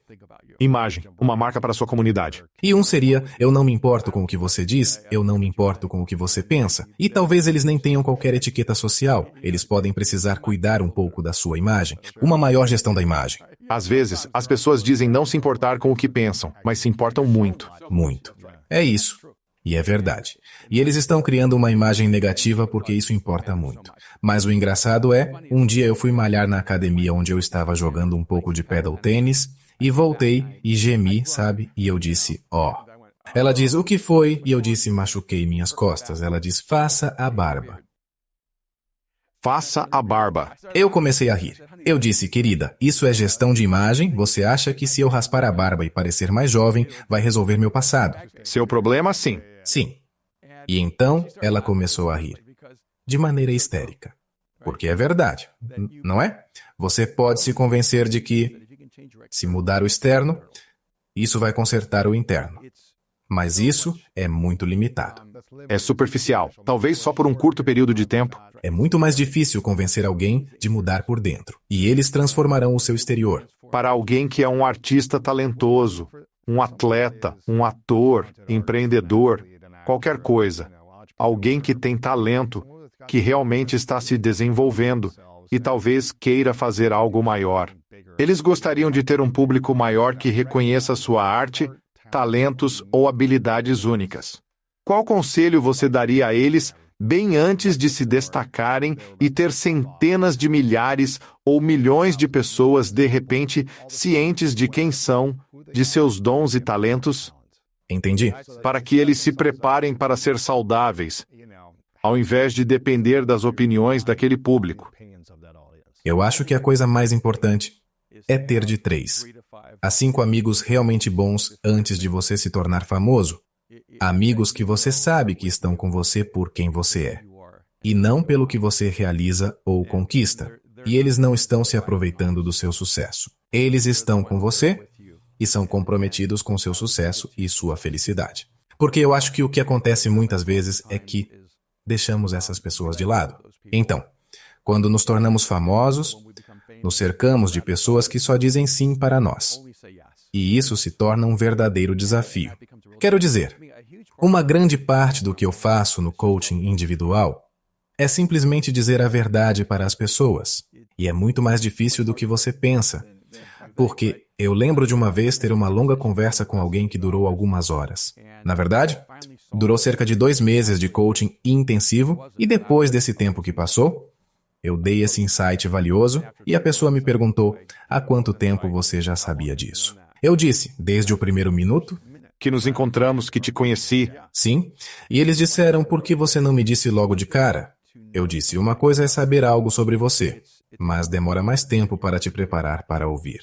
Imagem, uma marca para a sua comunidade. E um seria, eu não me importo com o que você diz, eu não me importo com o que você pensa. E talvez eles nem tenham qualquer etiqueta social. Eles podem precisar cuidar um pouco da sua imagem. Uma maior gestão da imagem. Às vezes, as pessoas dizem não se importar com o que pensam, mas se importam muito. Muito. É isso. E é verdade. E eles estão criando uma imagem negativa porque isso importa muito. Mas o engraçado é, um dia eu fui malhar na academia onde eu estava jogando um pouco de pedal tênis, e voltei e gemi, sabe? E eu disse, ó. Ela diz, o que foi? E eu disse, machuquei minhas costas. Ela diz, faça a barba. Faça a barba. Eu comecei a rir. Eu disse, querida, isso é gestão de imagem? Você acha que se eu raspar a barba e parecer mais jovem, vai resolver meu passado? Seu problema, sim. Sim. E então, ela começou a rir. De maneira histérica. Porque é verdade, não é? Você pode se convencer de que, se mudar o externo, isso vai consertar o interno. Mas isso é muito limitado. É superficial, talvez só por um curto período de tempo. É muito mais difícil convencer alguém de mudar por dentro. E eles transformarão o seu exterior. Para alguém que é um artista talentoso, um atleta, um ator, empreendedor, qualquer coisa. Alguém que tem talento, que realmente está se desenvolvendo e talvez queira fazer algo maior. Eles gostariam de ter um público maior que reconheça sua arte, talentos ou habilidades únicas. Qual conselho você daria a eles bem antes de se destacarem e ter centenas de milhares ou milhões de pessoas de repente cientes de quem são, de seus dons e talentos? Entendi. Para que eles se preparem para ser saudáveis, ao invés de depender das opiniões daquele público. Eu acho que a coisa mais importante é ter de 3 a 5 amigos realmente bons antes de você se tornar famoso. Amigos que você sabe que estão com você por quem você é. E não pelo que você realiza ou conquista. E eles não estão se aproveitando do seu sucesso. Eles estão com você e são comprometidos com seu sucesso e sua felicidade. Porque eu acho que o que acontece muitas vezes é que deixamos essas pessoas de lado. Então, quando nos tornamos famosos, Nos cercamos de pessoas que só dizem sim para nós. E isso se torna um verdadeiro desafio. Quero dizer, uma grande parte do que eu faço no coaching individual é simplesmente dizer a verdade para as pessoas. E é muito mais difícil do que você pensa. Porque eu lembro de uma vez ter uma longa conversa com alguém que durou algumas horas. Na verdade, durou cerca de 2 meses de coaching intensivo e depois desse tempo que passou, eu dei esse insight valioso e a pessoa me perguntou: há quanto tempo você já sabia disso? Eu disse: desde o primeiro minuto Que nos encontramos, que te conheci. sim. E eles disseram: por que você não me disse logo de cara? Eu disse: uma coisa é saber algo sobre você, mas demora mais tempo para te preparar para ouvir.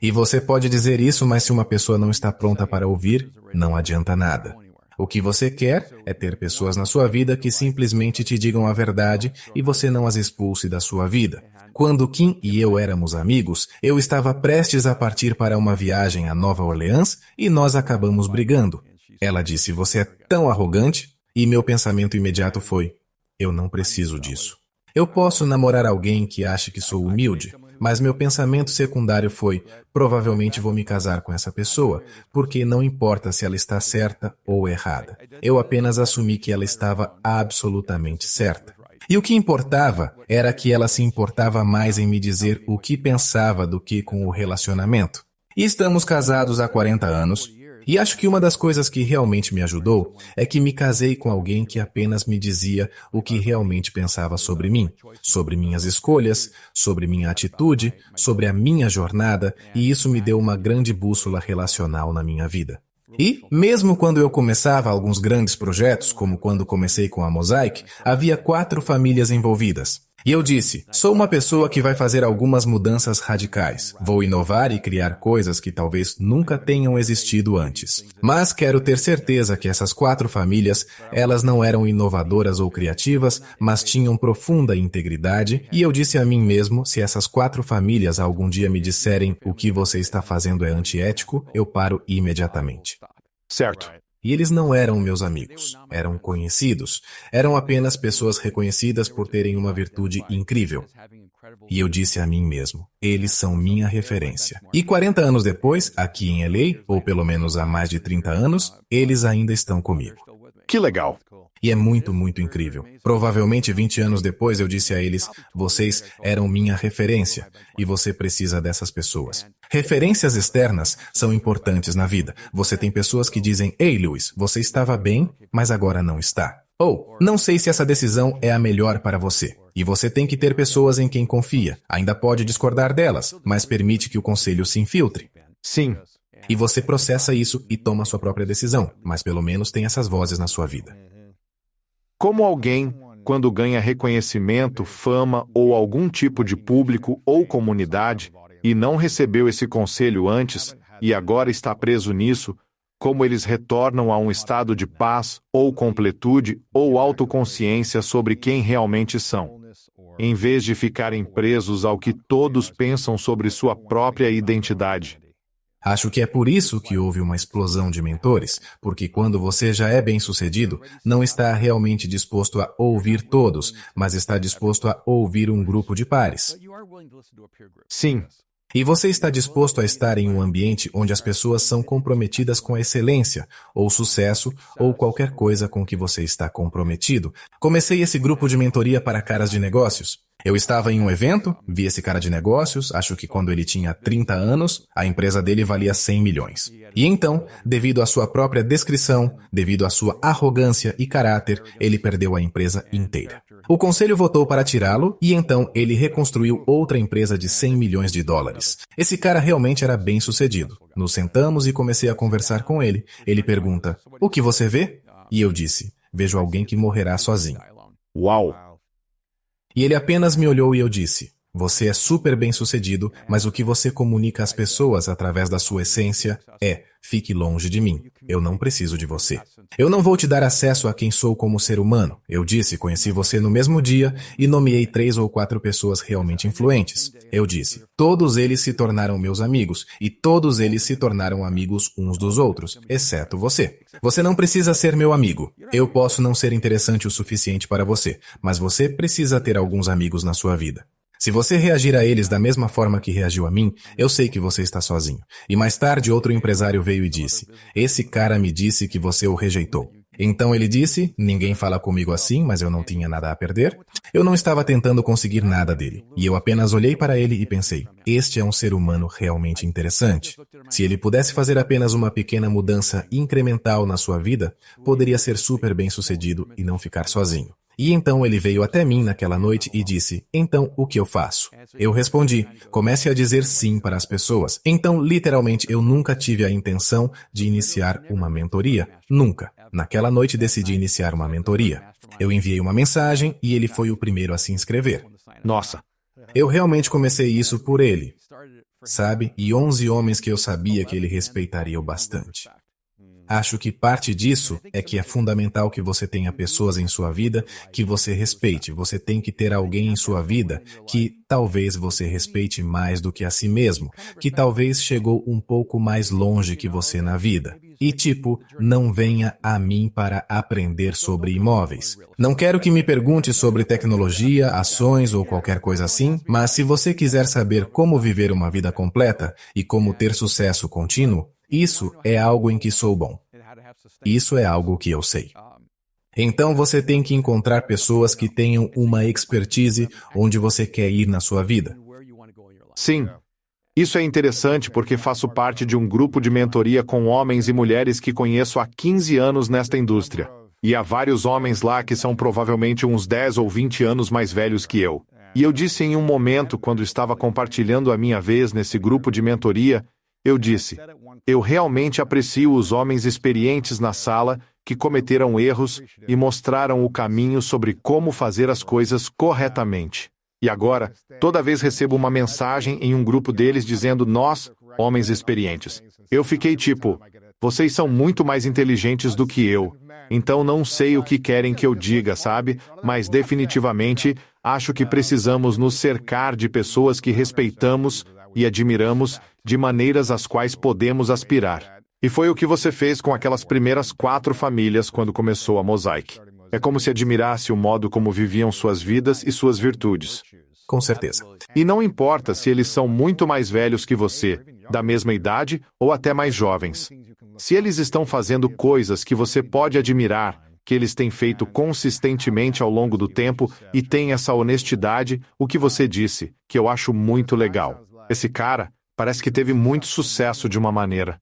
E você pode dizer isso, mas se uma pessoa não está pronta para ouvir, não adianta nada. O que você quer é ter pessoas na sua vida que simplesmente te digam a verdade e você não as expulse da sua vida. Quando Kim e eu éramos amigos, eu estava prestes a partir para uma viagem a Nova Orleans e nós acabamos brigando. Ela disse: você é tão arrogante, e meu pensamento imediato foi: eu não preciso disso. Eu posso namorar alguém que ache que sou humilde, mas meu pensamento secundário foi: provavelmente vou me casar com essa pessoa, porque não importa se ela está certa ou errada. Eu apenas assumi que ela estava absolutamente certa. E o que importava era que ela se importava mais em me dizer o que pensava do que com o relacionamento. E estamos casados há 40 anos, e acho que uma das coisas que realmente me ajudou é que me casei com alguém que apenas me dizia o que realmente pensava sobre mim, sobre minhas escolhas, sobre minha atitude, sobre a minha jornada, e isso me deu uma grande bússola relacional na minha vida. E, mesmo quando eu começava alguns grandes projetos, como quando comecei com a Mosaic, havia 4 famílias envolvidas. E eu disse: sou uma pessoa que vai fazer algumas mudanças radicais. Vou inovar e criar coisas que talvez nunca tenham existido antes. Mas quero ter certeza que essas 4 famílias, elas não eram inovadoras ou criativas, mas tinham profunda integridade. E eu disse a mim mesmo: se essas 4 famílias algum dia me disserem o que você está fazendo é antiético, eu paro imediatamente. Certo. E eles não eram meus amigos, eram conhecidos, eram apenas pessoas reconhecidas por terem uma virtude incrível. E eu disse a mim mesmo: eles são minha referência. E 40 anos depois, aqui em LA, ou pelo menos há mais de 30 anos, eles ainda estão comigo. Que legal. E é muito, muito incrível. Provavelmente 20 anos depois eu disse a eles: vocês eram minha referência e você precisa dessas pessoas. Referências externas são importantes na vida. Você tem pessoas que dizem: ei, Lewis, você estava bem, mas agora não está. Ou, não sei se essa decisão é a melhor para você. E você tem que ter pessoas em quem confia. Ainda pode discordar delas, mas permite que o conselho se infiltre. Sim. E você processa isso e toma sua própria decisão, mas pelo menos tem essas vozes na sua vida. Como alguém, quando ganha reconhecimento, fama ou algum tipo de público ou comunidade, e não recebeu esse conselho antes, e agora está preso nisso, como eles retornam a um estado de paz, ou completude, ou autoconsciência sobre quem realmente são, em vez de ficarem presos ao que todos pensam sobre sua própria identidade. Acho que é por isso que houve uma explosão de mentores, porque quando você já é bem-sucedido, não está realmente disposto a ouvir todos, mas está disposto a ouvir um grupo de pares. Sim. E você está disposto a estar em um ambiente onde as pessoas são comprometidas com a excelência, ou sucesso, ou qualquer coisa com que você está comprometido. Comecei esse grupo de mentoria para caras de negócios. Eu estava em um evento, vi esse cara de negócios, acho que quando ele tinha 30 anos, a empresa dele valia 100 milhões. E então, devido à sua própria descrição, devido à sua arrogância e caráter, ele perdeu a empresa inteira. O conselho votou para tirá-lo e então ele reconstruiu outra empresa de 100 milhões de dólares. Esse cara realmente era bem sucedido. Nos sentamos e comecei a conversar com ele. Ele pergunta: o que você vê? E eu disse: vejo alguém que morrerá sozinho. Uau! E ele apenas me olhou e eu disse: você é super bem-sucedido, mas o que você comunica às pessoas através da sua essência é: fique longe de mim. Eu não preciso de você. Eu não vou te dar acesso a quem sou como ser humano. Eu disse: conheci você no mesmo dia e nomeei 3 ou 4 pessoas realmente influentes. Eu disse: todos eles se tornaram meus amigos e todos eles se tornaram amigos uns dos outros, exceto você. Você não precisa ser meu amigo. Eu posso não ser interessante o suficiente para você, mas você precisa ter alguns amigos na sua vida. Se você reagir a eles da mesma forma que reagiu a mim, eu sei que você está sozinho. E mais tarde outro empresário veio e disse, esse cara me disse que você o rejeitou. Então ele disse, ninguém fala comigo assim, mas eu não tinha nada a perder. Eu não estava tentando conseguir nada dele. E eu apenas olhei para ele e pensei, este é um ser humano realmente interessante. Se ele pudesse fazer apenas uma pequena mudança incremental na sua vida, poderia ser super bem sucedido e não ficar sozinho. E então ele veio até mim naquela noite e disse, então o que eu faço? Eu respondi, comece a dizer sim para as pessoas. Então, literalmente, eu nunca tive a intenção de iniciar uma mentoria. Nunca. Naquela noite decidi iniciar uma mentoria. Eu enviei uma mensagem e ele foi o primeiro a se inscrever. Nossa. Eu realmente comecei isso por ele, sabe? E 11 homens que eu sabia que ele respeitaria bastante. Acho que parte disso é que é fundamental que você tenha pessoas em sua vida que você respeite. Você tem que ter alguém em sua vida que talvez você respeite mais do que a si mesmo, que talvez chegou um pouco mais longe que você na vida. E tipo, não venha a mim para aprender sobre imóveis. Não quero que me pergunte sobre tecnologia, ações ou qualquer coisa assim, mas se você quiser saber como viver uma vida completa e como ter sucesso contínuo, isso é algo em que sou bom. Isso é algo que eu sei. Então você tem que encontrar pessoas que tenham uma expertise onde você quer ir na sua vida. Sim. Isso é interessante porque faço parte de um grupo de mentoria com homens e mulheres que conheço há 15 anos nesta indústria. E há vários homens lá que são provavelmente uns 10 ou 20 anos mais velhos que eu. E eu disse em um momento, quando estava compartilhando a minha vez nesse grupo de mentoria, eu disse, eu realmente aprecio os homens experientes na sala que cometeram erros e mostraram o caminho sobre como fazer as coisas corretamente. E agora, toda vez recebo uma mensagem em um grupo deles dizendo, nós, homens experientes. Eu fiquei tipo, vocês são muito mais inteligentes do que eu, então não sei o que querem que eu diga, sabe? Mas definitivamente, acho que precisamos nos cercar de pessoas que respeitamos e admiramos de maneiras às quais podemos aspirar. E foi o que você fez com aquelas primeiras 4 famílias quando começou a Mosaic. É como se admirasse o modo como viviam suas vidas e suas virtudes. Com certeza. E não importa se eles são muito mais velhos que você, da mesma idade ou até mais jovens. Se eles estão fazendo coisas que você pode admirar, que eles têm feito consistentemente ao longo do tempo e têm essa honestidade, o que você disse, que eu acho muito legal. Esse cara parece que teve muito sucesso de uma maneira.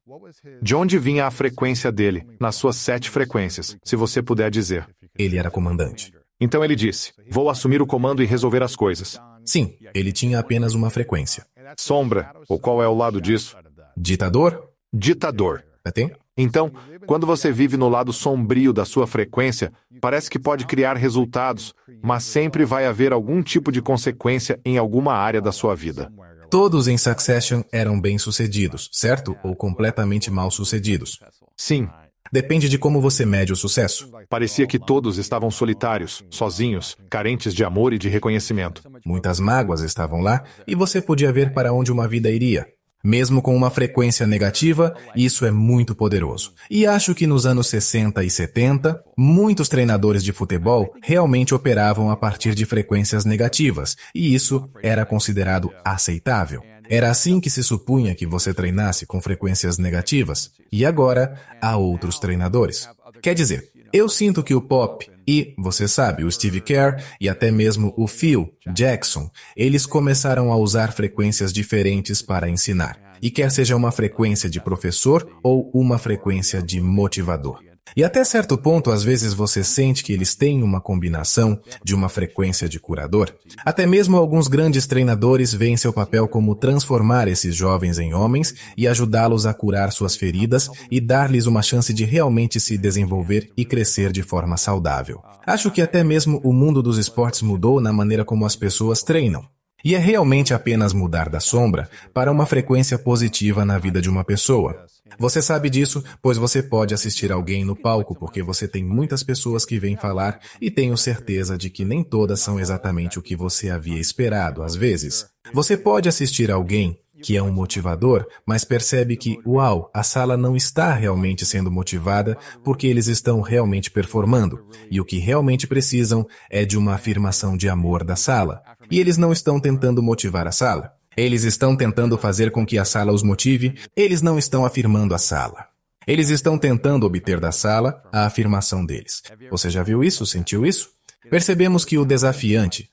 De onde vinha a frequência dele, nas suas 7 frequências, se você puder dizer? Ele era comandante. Então ele disse, vou assumir o comando e resolver as coisas. Sim, ele tinha apenas uma frequência. Sombra, ou qual é o lado disso? Ditador? Ditador. Tem? Então, quando você vive no lado sombrio da sua frequência, parece que pode criar resultados, mas sempre vai haver algum tipo de consequência em alguma área da sua vida. Todos em Succession eram bem-sucedidos, certo? Ou completamente mal-sucedidos. Sim. Depende de como você mede o sucesso. Parecia que todos estavam solitários, sozinhos, carentes de amor e de reconhecimento. Muitas mágoas estavam lá e você podia ver para onde uma vida iria. Mesmo com uma frequência negativa, isso é muito poderoso. E acho que nos anos 60 e 70, muitos treinadores de futebol realmente operavam a partir de frequências negativas, e isso era considerado aceitável. Era assim que se supunha que você treinasse com frequências negativas, e agora há outros treinadores. Quer dizer, eu sinto que o Pop e, você sabe, o Steve Kerr e até mesmo o Phil Jackson, eles começaram a usar frequências diferentes para ensinar. E quer seja uma frequência de professor ou uma frequência de motivador. E até certo ponto, às vezes você sente que eles têm uma combinação de uma frequência de curador. Até mesmo alguns grandes treinadores veem seu papel como transformar esses jovens em homens e ajudá-los a curar suas feridas e dar-lhes uma chance de realmente se desenvolver e crescer de forma saudável. Acho que até mesmo o mundo dos esportes mudou na maneira como as pessoas treinam. E é realmente apenas mudar da sombra para uma frequência positiva na vida de uma pessoa. Você sabe disso, pois você pode assistir alguém no palco porque você tem muitas pessoas que vêm falar e tenho certeza de que nem todas são exatamente o que você havia esperado às vezes. Você pode assistir alguém que é um motivador, mas percebe que, uau, a sala não está realmente sendo motivada porque eles estão realmente performando, e o que realmente precisam é de uma afirmação de amor da sala. E eles não estão tentando motivar a sala. Eles estão tentando fazer com que a sala os motive, eles não estão afirmando a sala. Eles estão tentando obter da sala a afirmação deles. Você já viu isso? Sentiu isso? Percebemos que o desafiante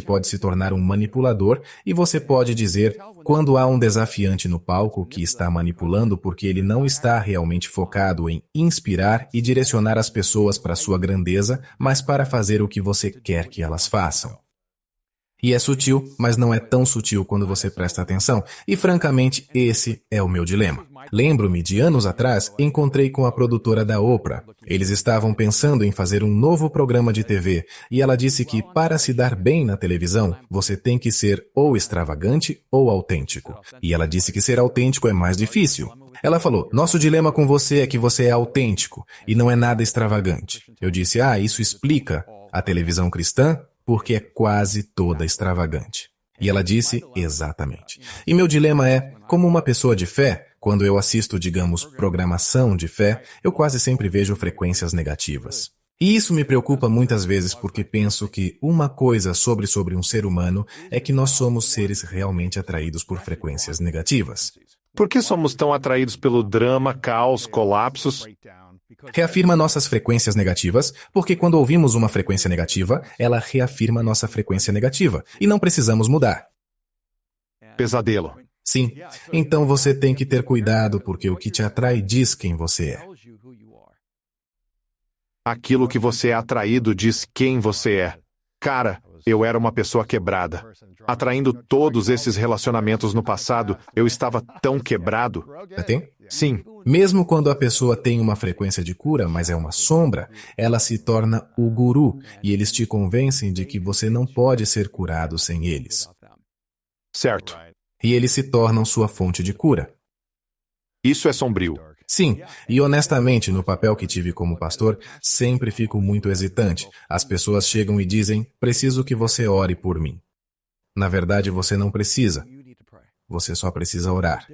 pode se tornar um manipulador e você pode dizer quando há um desafiante no palco que está manipulando porque ele não está realmente focado em inspirar e direcionar as pessoas para sua grandeza, mas para fazer o que você quer que elas façam. E é sutil, mas não é tão sutil quando você presta atenção. E francamente, esse é o meu dilema. Lembro-me de anos atrás, encontrei com a produtora da Oprah. Eles estavam pensando em fazer um novo programa de TV e ela disse que para se dar bem na televisão, você tem que ser ou extravagante ou autêntico. E ela disse que ser autêntico é mais difícil. Ela falou, nosso dilema com você é que você é autêntico e não é nada extravagante. Eu disse, isso explica a televisão cristã porque é quase toda extravagante. E ela disse, exatamente. E meu dilema é, como uma pessoa de fé, quando eu assisto, digamos, programação de fé, eu quase sempre vejo frequências negativas. E isso me preocupa muitas vezes porque penso que uma coisa sobre um ser humano é que nós somos seres realmente atraídos por frequências negativas. Por que somos tão atraídos pelo drama, caos, colapsos? Reafirma nossas frequências negativas, porque quando ouvimos uma frequência negativa, ela reafirma nossa frequência negativa, e não precisamos mudar. Pesadelo. Sim, então você tem que ter cuidado, porque o que te atrai diz quem você é. Aquilo que você é atraído diz quem você é. Cara, eu era uma pessoa quebrada. Atraindo todos esses relacionamentos no passado, eu estava tão quebrado. Tem? Sim. Mesmo quando a pessoa tem uma frequência de cura, mas é uma sombra, ela se torna o guru, e eles te convencem de que você não pode ser curado sem eles. Certo. E eles se tornam sua fonte de cura. Isso é sombrio. Sim, e honestamente, no papel que tive como pastor, sempre fico muito hesitante. As pessoas chegam e dizem, preciso que você ore por mim. Na verdade, você não precisa. Você só precisa orar.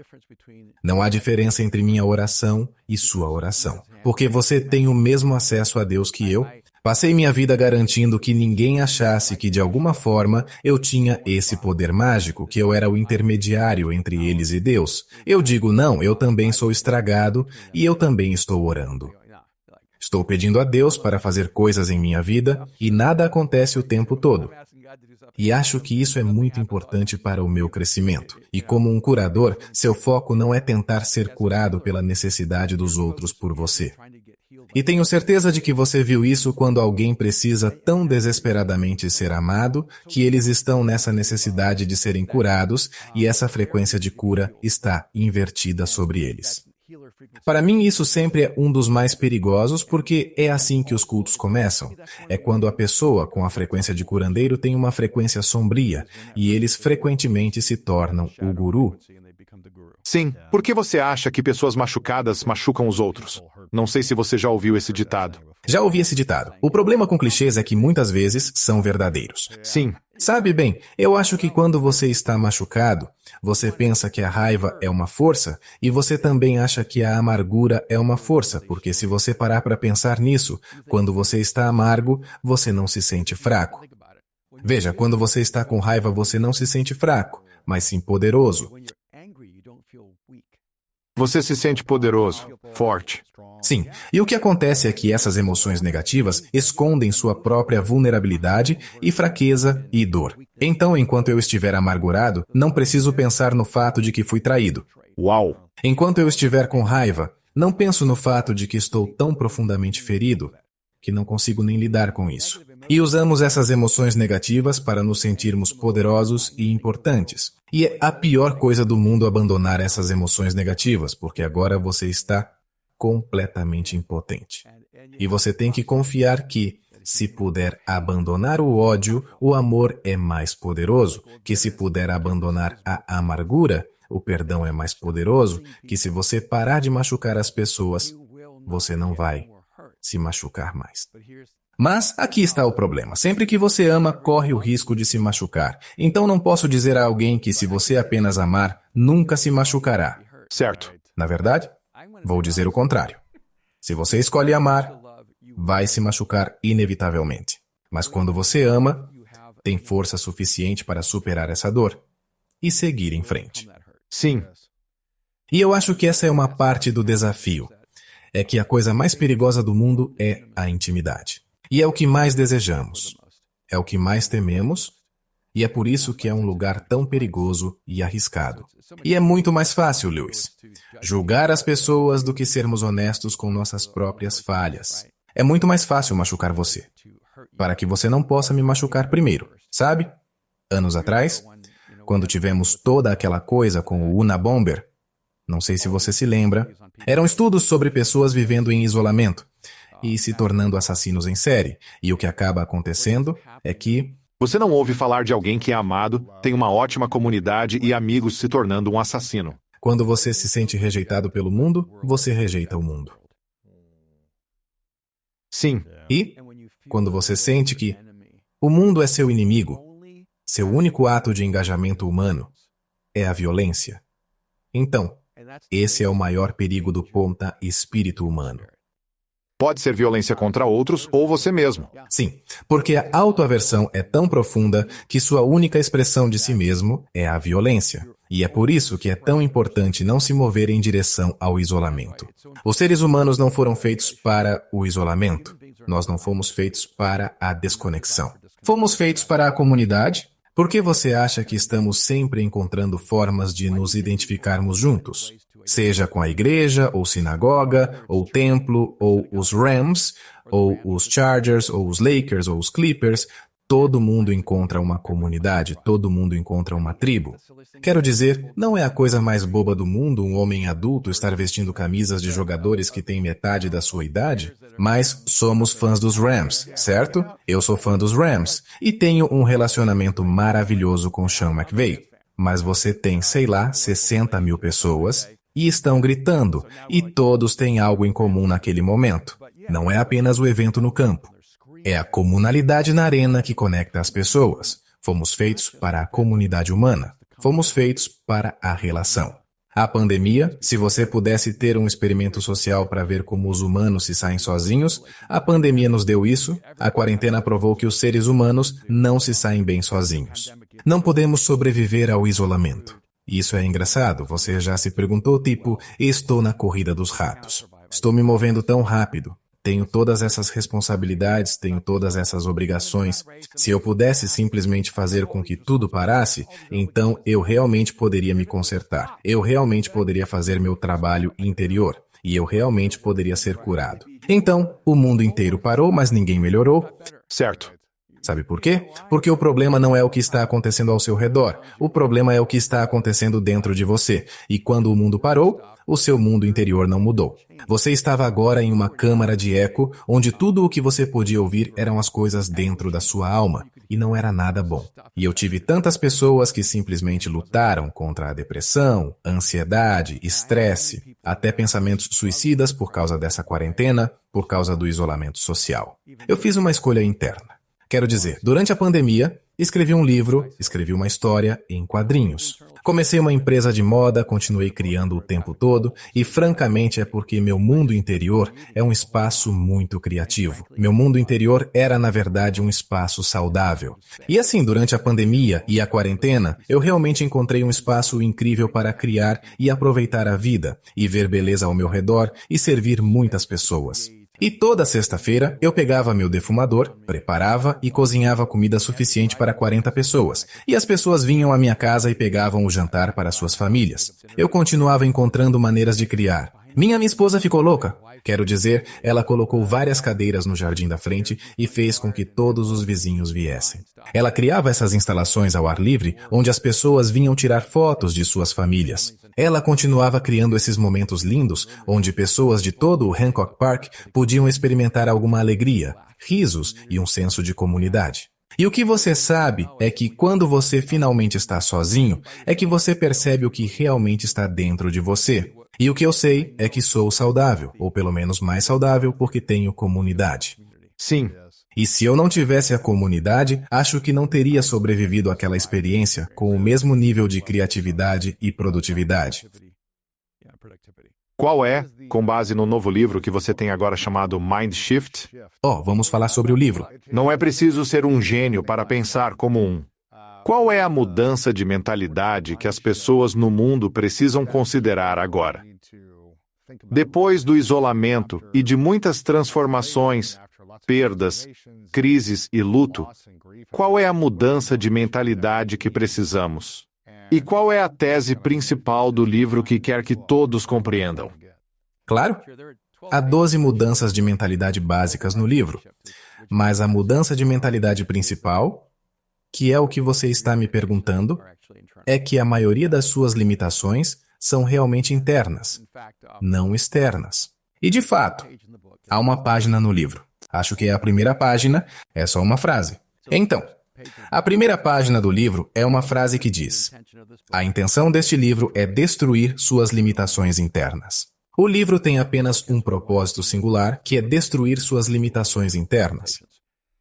Não há diferença entre minha oração e sua oração, porque você tem o mesmo acesso a Deus que eu. Passei minha vida garantindo que ninguém achasse que, de alguma forma, eu tinha esse poder mágico, que eu era o intermediário entre eles e Deus. Eu digo, não, eu também sou estragado e eu também estou orando. Estou pedindo a Deus para fazer coisas em minha vida e nada acontece o tempo todo. E acho que isso é muito importante para o meu crescimento. E como um curador, seu foco não é tentar ser curado pela necessidade dos outros por você. E tenho certeza de que você viu isso quando alguém precisa tão desesperadamente ser amado que eles estão nessa necessidade de serem curados e essa frequência de cura está invertida sobre eles. Para mim, isso sempre é um dos mais perigosos porque é assim que os cultos começam. É quando a pessoa com a frequência de curandeiro tem uma frequência sombria e eles frequentemente se tornam o guru. Sim, por que você acha que pessoas machucadas machucam os outros? Não sei se você já ouviu esse ditado. Já ouvi esse ditado. O problema com clichês é que muitas vezes são verdadeiros. Sim. Sabe bem, eu acho que quando você está machucado, você pensa que a raiva é uma força e você também acha que a amargura é uma força, porque se você parar para pensar nisso, quando você está amargo, você não se sente fraco. Veja, quando você está com raiva, você não se sente fraco, mas sim poderoso. Você se sente poderoso, forte. Sim, e o que acontece é que essas emoções negativas escondem sua própria vulnerabilidade e fraqueza e dor. Então, enquanto eu estiver amargurado, não preciso pensar no fato de que fui traído. Uau! Enquanto eu estiver com raiva, não penso no fato de que estou tão profundamente ferido que não consigo nem lidar com isso. E usamos essas emoções negativas para nos sentirmos poderosos e importantes. E é a pior coisa do mundo abandonar essas emoções negativas, porque agora você está completamente impotente. E você tem que confiar que, se puder abandonar o ódio, o amor é mais poderoso, que se puder abandonar a amargura, o perdão é mais poderoso, que se você parar de machucar as pessoas, você não vai se machucar mais. Mas aqui está o problema. Sempre que você ama, corre o risco de se machucar. Então não posso dizer a alguém que se você apenas amar, nunca se machucará. Certo. Na verdade, vou dizer o contrário. Se você escolhe amar, vai se machucar inevitavelmente. Mas quando você ama, tem força suficiente para superar essa dor e seguir em frente. Sim. E eu acho que essa é uma parte do desafio. É que a coisa mais perigosa do mundo é a intimidade. E é o que mais desejamos. É o que mais tememos. E é por isso que é um lugar tão perigoso e arriscado. E é muito mais fácil, Lewis, julgar as pessoas do que sermos honestos com nossas próprias falhas. É muito mais fácil machucar você, para que você não possa me machucar primeiro, sabe? Anos atrás, quando tivemos toda aquela coisa com o Unabomber, não sei se você se lembra, eram estudos sobre pessoas vivendo em isolamento e se tornando assassinos em série. E o que acaba acontecendo é que Você não ouve falar de alguém que é amado, tem uma ótima comunidade e amigos se tornando um assassino. quando você se sente rejeitado pelo mundo, você rejeita o mundo. Sim. E, quando você sente que o mundo é seu inimigo, seu único ato de engajamento humano é a violência. Então, esse é o maior perigo do ponta espírito humano. Pode ser violência contra outros ou você mesmo. Sim, porque a autoaversão é tão profunda que sua única expressão de si mesmo é a violência. E é por isso que é tão importante não se mover em direção ao isolamento. Os seres humanos não foram feitos para o isolamento. Nós não fomos feitos para a desconexão. Fomos feitos para a comunidade. Por que você acha que estamos sempre encontrando formas de nos identificarmos juntos? Seja com a igreja, ou sinagoga, ou templo, ou os Rams, ou os Chargers, ou os Lakers, ou os Clippers, todo mundo encontra uma comunidade, todo mundo encontra uma tribo. Quero dizer, não é a coisa mais boba do mundo um homem adulto estar vestindo camisas de jogadores que têm metade da sua idade? Mas somos fãs dos Rams, certo? Eu sou fã dos Rams e tenho um relacionamento maravilhoso com Sean McVay. Mas você tem, sei lá, 60 mil pessoas e estão gritando, e todos têm algo em comum naquele momento. Não é apenas o evento no campo. É a comunalidade na arena que conecta as pessoas. Fomos feitos para a comunidade humana. Fomos feitos para a relação. A pandemia, se você pudesse ter um experimento social para ver como os humanos se saem sozinhos, a pandemia nos deu isso. A quarentena provou que os seres humanos não se saem bem sozinhos. Não podemos sobreviver ao isolamento. Isso é engraçado, você já se perguntou tipo, estou na corrida dos ratos. Estou me movendo tão rápido. Tenho todas essas responsabilidades, tenho todas essas obrigações. Se eu pudesse simplesmente fazer com que tudo parasse, então eu realmente poderia me consertar. Eu realmente poderia fazer meu trabalho interior. E eu realmente poderia ser curado. Então, o mundo inteiro parou, mas ninguém melhorou. Certo. Sabe por quê? Porque o problema não é o que está acontecendo ao seu redor. O problema é o que está acontecendo dentro de você. E quando o mundo parou, o seu mundo interior não mudou. Você estava agora em uma câmara de eco, onde tudo o que você podia ouvir eram as coisas dentro da sua alma. E não era nada bom. E eu tive tantas pessoas que simplesmente lutaram contra a depressão, ansiedade, estresse, até pensamentos suicidas por causa dessa quarentena, por causa do isolamento social. Eu fiz uma escolha interna. Quero dizer, durante a pandemia, escrevi um livro, escrevi uma história em quadrinhos. Comecei uma empresa de moda, continuei criando o tempo todo e, francamente, é porque meu mundo interior é um espaço muito criativo. Meu mundo interior era, na verdade, um espaço saudável. E assim, durante a pandemia e a quarentena, eu realmente encontrei um espaço incrível para criar e aproveitar a vida, e ver beleza ao meu redor e servir muitas pessoas. E toda sexta-feira eu pegava meu defumador, preparava e cozinhava comida suficiente para 40 pessoas. E as pessoas vinham à minha casa e pegavam o jantar para suas famílias. Eu continuava encontrando maneiras de criar. Minha esposa ficou louca. Quero dizer, ela colocou várias cadeiras no jardim da frente e fez com que todos os vizinhos viessem. Ela criava essas instalações ao ar livre, onde as pessoas vinham tirar fotos de suas famílias. Ela continuava criando esses momentos lindos, onde pessoas de todo o Hancock Park podiam experimentar alguma alegria, risos e um senso de comunidade. E o que você sabe é que quando você finalmente está sozinho, é que você percebe o que realmente está dentro de você. E o que eu sei é que sou saudável, ou pelo menos mais saudável, porque tenho comunidade. Sim. E se eu não tivesse a comunidade, acho que não teria sobrevivido àquela experiência com o mesmo nível de criatividade e produtividade. Qual é, com base no novo livro que você tem agora chamado Mind Shift? Vamos falar sobre o livro. Não é preciso ser um gênio para pensar como um. Qual é a mudança de mentalidade que as pessoas no mundo precisam considerar agora? Depois do isolamento e de muitas transformações, perdas, crises e luto, qual é a mudança de mentalidade que precisamos? E qual é a tese principal do livro que quer que todos compreendam? Claro, há 12 mudanças de mentalidade básicas no livro, mas a mudança de mentalidade principal, que é o que você está me perguntando, é que a maioria das suas limitações são realmente internas, não externas. E de fato, há uma página no livro. Acho que é a primeira página, é só uma frase. Então, a primeira página do livro é uma frase que diz: a intenção deste livro é destruir suas limitações internas. O livro tem apenas um propósito singular, que é destruir suas limitações internas.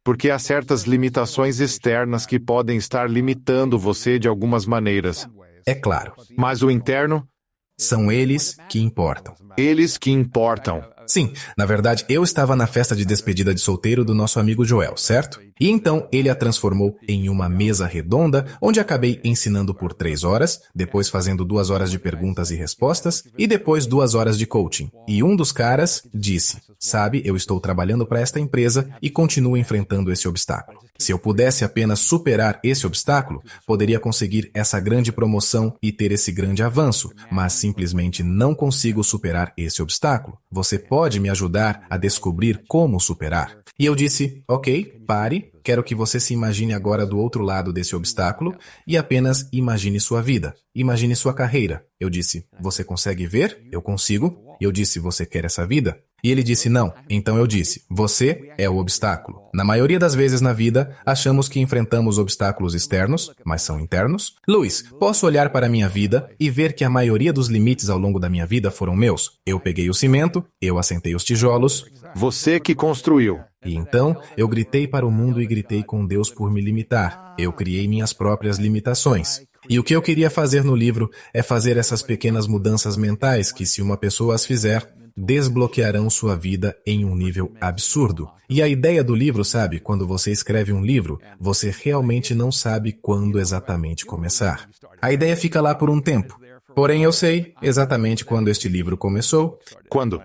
Porque há certas limitações externas que podem estar limitando você de algumas maneiras. É claro. Mas o interno? São eles que importam. Eles que importam. Sim, na verdade, eu estava na festa de despedida de solteiro do nosso amigo Joel, certo? E então ele a transformou em uma mesa redonda, onde acabei ensinando por 3 horas, depois fazendo 2 horas de perguntas e respostas, e depois 2 horas de coaching. E um dos caras disse: sabe, eu estou trabalhando para esta empresa e continuo enfrentando esse obstáculo. Se eu pudesse apenas superar esse obstáculo, poderia conseguir essa grande promoção e ter esse grande avanço, mas simplesmente não consigo superar esse obstáculo. Você pode me ajudar a descobrir como superar? E eu disse: ok, pare, quero que você se imagine agora do outro lado desse obstáculo e apenas imagine sua vida, imagine sua carreira. Eu disse: você consegue ver? Eu consigo. Eu disse: você quer essa vida? E ele disse: não. Então eu disse: você é o obstáculo. Na maioria das vezes na vida, achamos que enfrentamos obstáculos externos, mas são internos. Luiz, posso olhar para a minha vida e ver que a maioria dos limites ao longo da minha vida foram meus. Eu peguei o cimento, eu assentei os tijolos. Você que construiu. E então, eu gritei para o mundo e gritei com Deus por me limitar. Eu criei minhas próprias limitações. E o que eu queria fazer no livro é fazer essas pequenas mudanças mentais que, se uma pessoa as fizer, desbloquearão sua vida em um nível absurdo. E a ideia do livro, sabe, quando você escreve um livro, você realmente não sabe quando exatamente começar. A ideia fica lá por um tempo. Porém, eu sei exatamente quando este livro começou. Quando?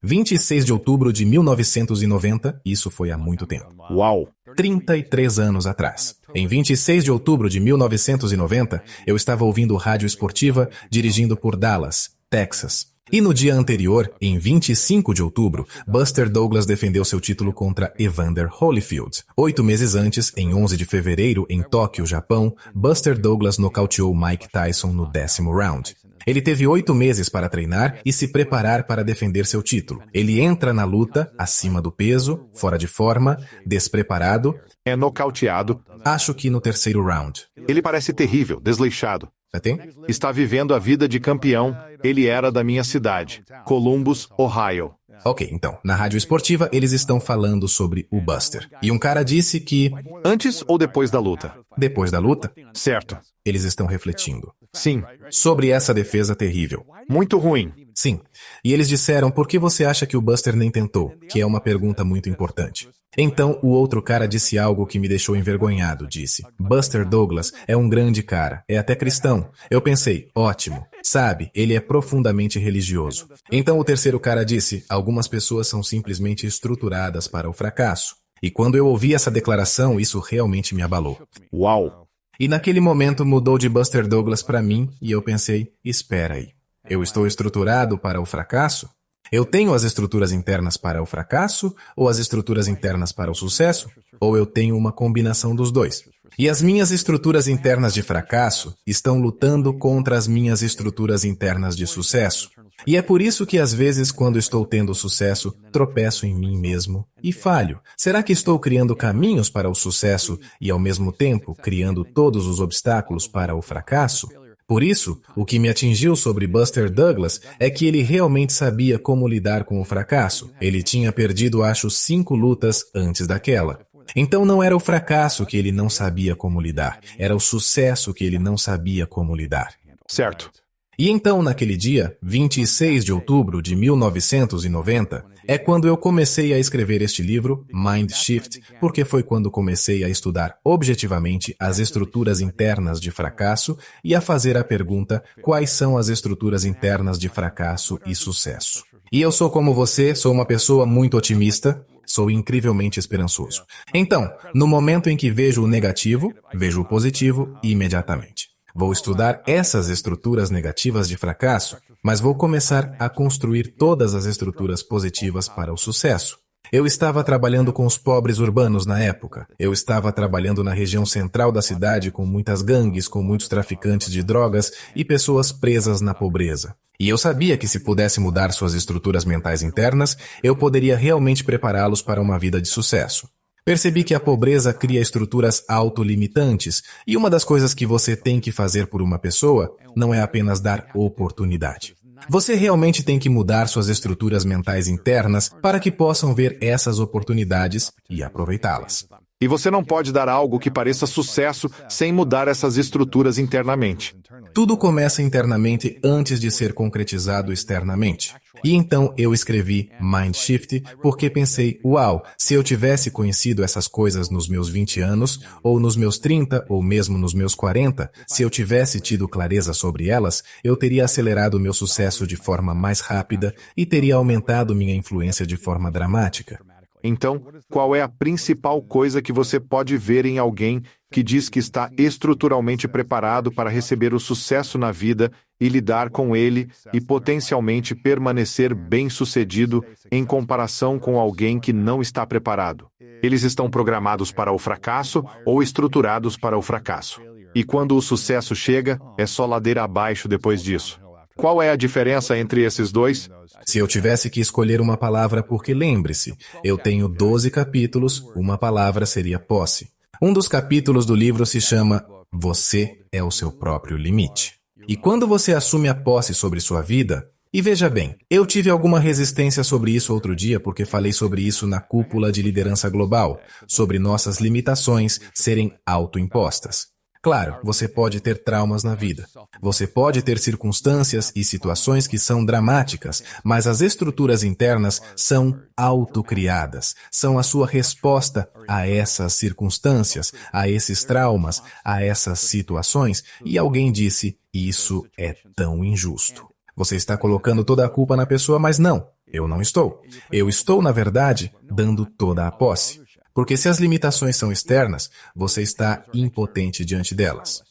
26 de outubro de 1990, isso foi há muito tempo. Uau! 33 anos atrás. Em 26 de outubro de 1990, eu estava ouvindo rádio esportiva dirigindo por Dallas, Texas. E no dia anterior, em 25 de outubro, Buster Douglas defendeu seu título contra Evander Holyfield. 8 meses antes, em 11 de fevereiro, em Tóquio, Japão, Buster Douglas nocauteou Mike Tyson no 10º round. Ele teve 8 meses para treinar e se preparar para defender seu título. Ele entra na luta, acima do peso, fora de forma, despreparado. É nocauteado. Acho que no 3º round. Ele parece terrível, desleixado. Tem? Está vivendo a vida de campeão. Ele era da minha cidade, Columbus, Ohio. Ok, então, na rádio esportiva eles estão falando sobre o Buster. E um cara disse que... Antes ou depois da luta? Depois da luta? Certo. Eles estão refletindo. Sim. Sobre essa defesa terrível. Muito ruim. Sim. E eles disseram: por que você acha que o Buster nem tentou? Que é uma pergunta muito importante. Então, o outro cara disse algo que me deixou envergonhado, disse: Buster Douglas é um grande cara, é até cristão. Eu pensei: ótimo. Sabe, ele é profundamente religioso. Então o terceiro cara disse: algumas pessoas são simplesmente estruturadas para o fracasso. E quando eu ouvi essa declaração, isso realmente me abalou. Uau! E naquele momento mudou de Buster Douglas para mim e eu pensei: espera aí, eu estou estruturado para o fracasso? Eu tenho as estruturas internas para o fracasso ou as estruturas internas para o sucesso? Ou eu tenho uma combinação dos dois? E as minhas estruturas internas de fracasso estão lutando contra as minhas estruturas internas de sucesso. E é por isso que às vezes, quando estou tendo sucesso, tropeço em mim mesmo e falho. Será que estou criando caminhos para o sucesso e, ao mesmo tempo, criando todos os obstáculos para o fracasso? Por isso, o que me atingiu sobre Buster Douglas é que ele realmente sabia como lidar com o fracasso. Ele tinha perdido, acho, 5 lutas antes daquela. Então não era o fracasso que ele não sabia como lidar, era o sucesso que ele não sabia como lidar. Certo. E então, naquele dia, 26 de outubro de 1990, é quando eu comecei a escrever este livro, Mind Shift, porque foi quando comecei a estudar objetivamente as estruturas internas de fracasso e a fazer a pergunta: quais são as estruturas internas de fracasso e sucesso? E eu sou como você, sou uma pessoa muito otimista, sou incrivelmente esperançoso. Então, no momento em que vejo o negativo, vejo o positivo imediatamente. Vou estudar essas estruturas negativas de fracasso, mas vou começar a construir todas as estruturas positivas para o sucesso. Eu estava trabalhando com os pobres urbanos na época. Eu estava trabalhando na região central da cidade com muitas gangues, com muitos traficantes de drogas e pessoas presas na pobreza. E eu sabia que se pudesse mudar suas estruturas mentais internas, eu poderia realmente prepará-los para uma vida de sucesso. Percebi que a pobreza cria estruturas autolimitantes, e uma das coisas que você tem que fazer por uma pessoa não é apenas dar oportunidade. Você realmente tem que mudar suas estruturas mentais internas para que possam ver essas oportunidades e aproveitá-las. E você não pode dar algo que pareça sucesso sem mudar essas estruturas internamente. Tudo começa internamente antes de ser concretizado externamente. E então eu escrevi Mind Shift porque pensei, uau, se eu tivesse conhecido essas coisas nos meus 20 anos, ou nos meus 30, ou mesmo nos meus 40, se eu tivesse tido clareza sobre elas, eu teria acelerado meu sucesso de forma mais rápida e teria aumentado minha influência de forma dramática. Então, qual é a principal coisa que você pode ver em alguém que diz que está estruturalmente preparado para receber o sucesso na vida e lidar com ele e potencialmente permanecer bem-sucedido em comparação com alguém que não está preparado? Eles estão programados para o fracasso ou estruturados para o fracasso. E quando o sucesso chega, é só ladeira abaixo depois disso. Qual é a diferença entre esses dois? Se eu tivesse que escolher uma palavra, porque lembre-se, eu tenho 12 capítulos, uma palavra seria posse. Um dos capítulos do livro se chama Você é o seu próprio limite. E quando você assume a posse sobre sua vida, e veja bem, eu tive alguma resistência sobre isso outro dia porque falei sobre isso na cúpula de liderança global, sobre nossas limitações serem autoimpostas. Claro, você pode ter traumas na vida. Você pode ter circunstâncias e situações que são dramáticas, mas as estruturas internas são autocriadas. São a sua resposta a essas circunstâncias, a esses traumas, a essas situações. E alguém disse, isso é tão injusto. Você está colocando toda a culpa na pessoa, mas não, eu não estou. Eu estou, na verdade, dando toda a posse. Porque se as limitações são externas, você está impotente diante delas.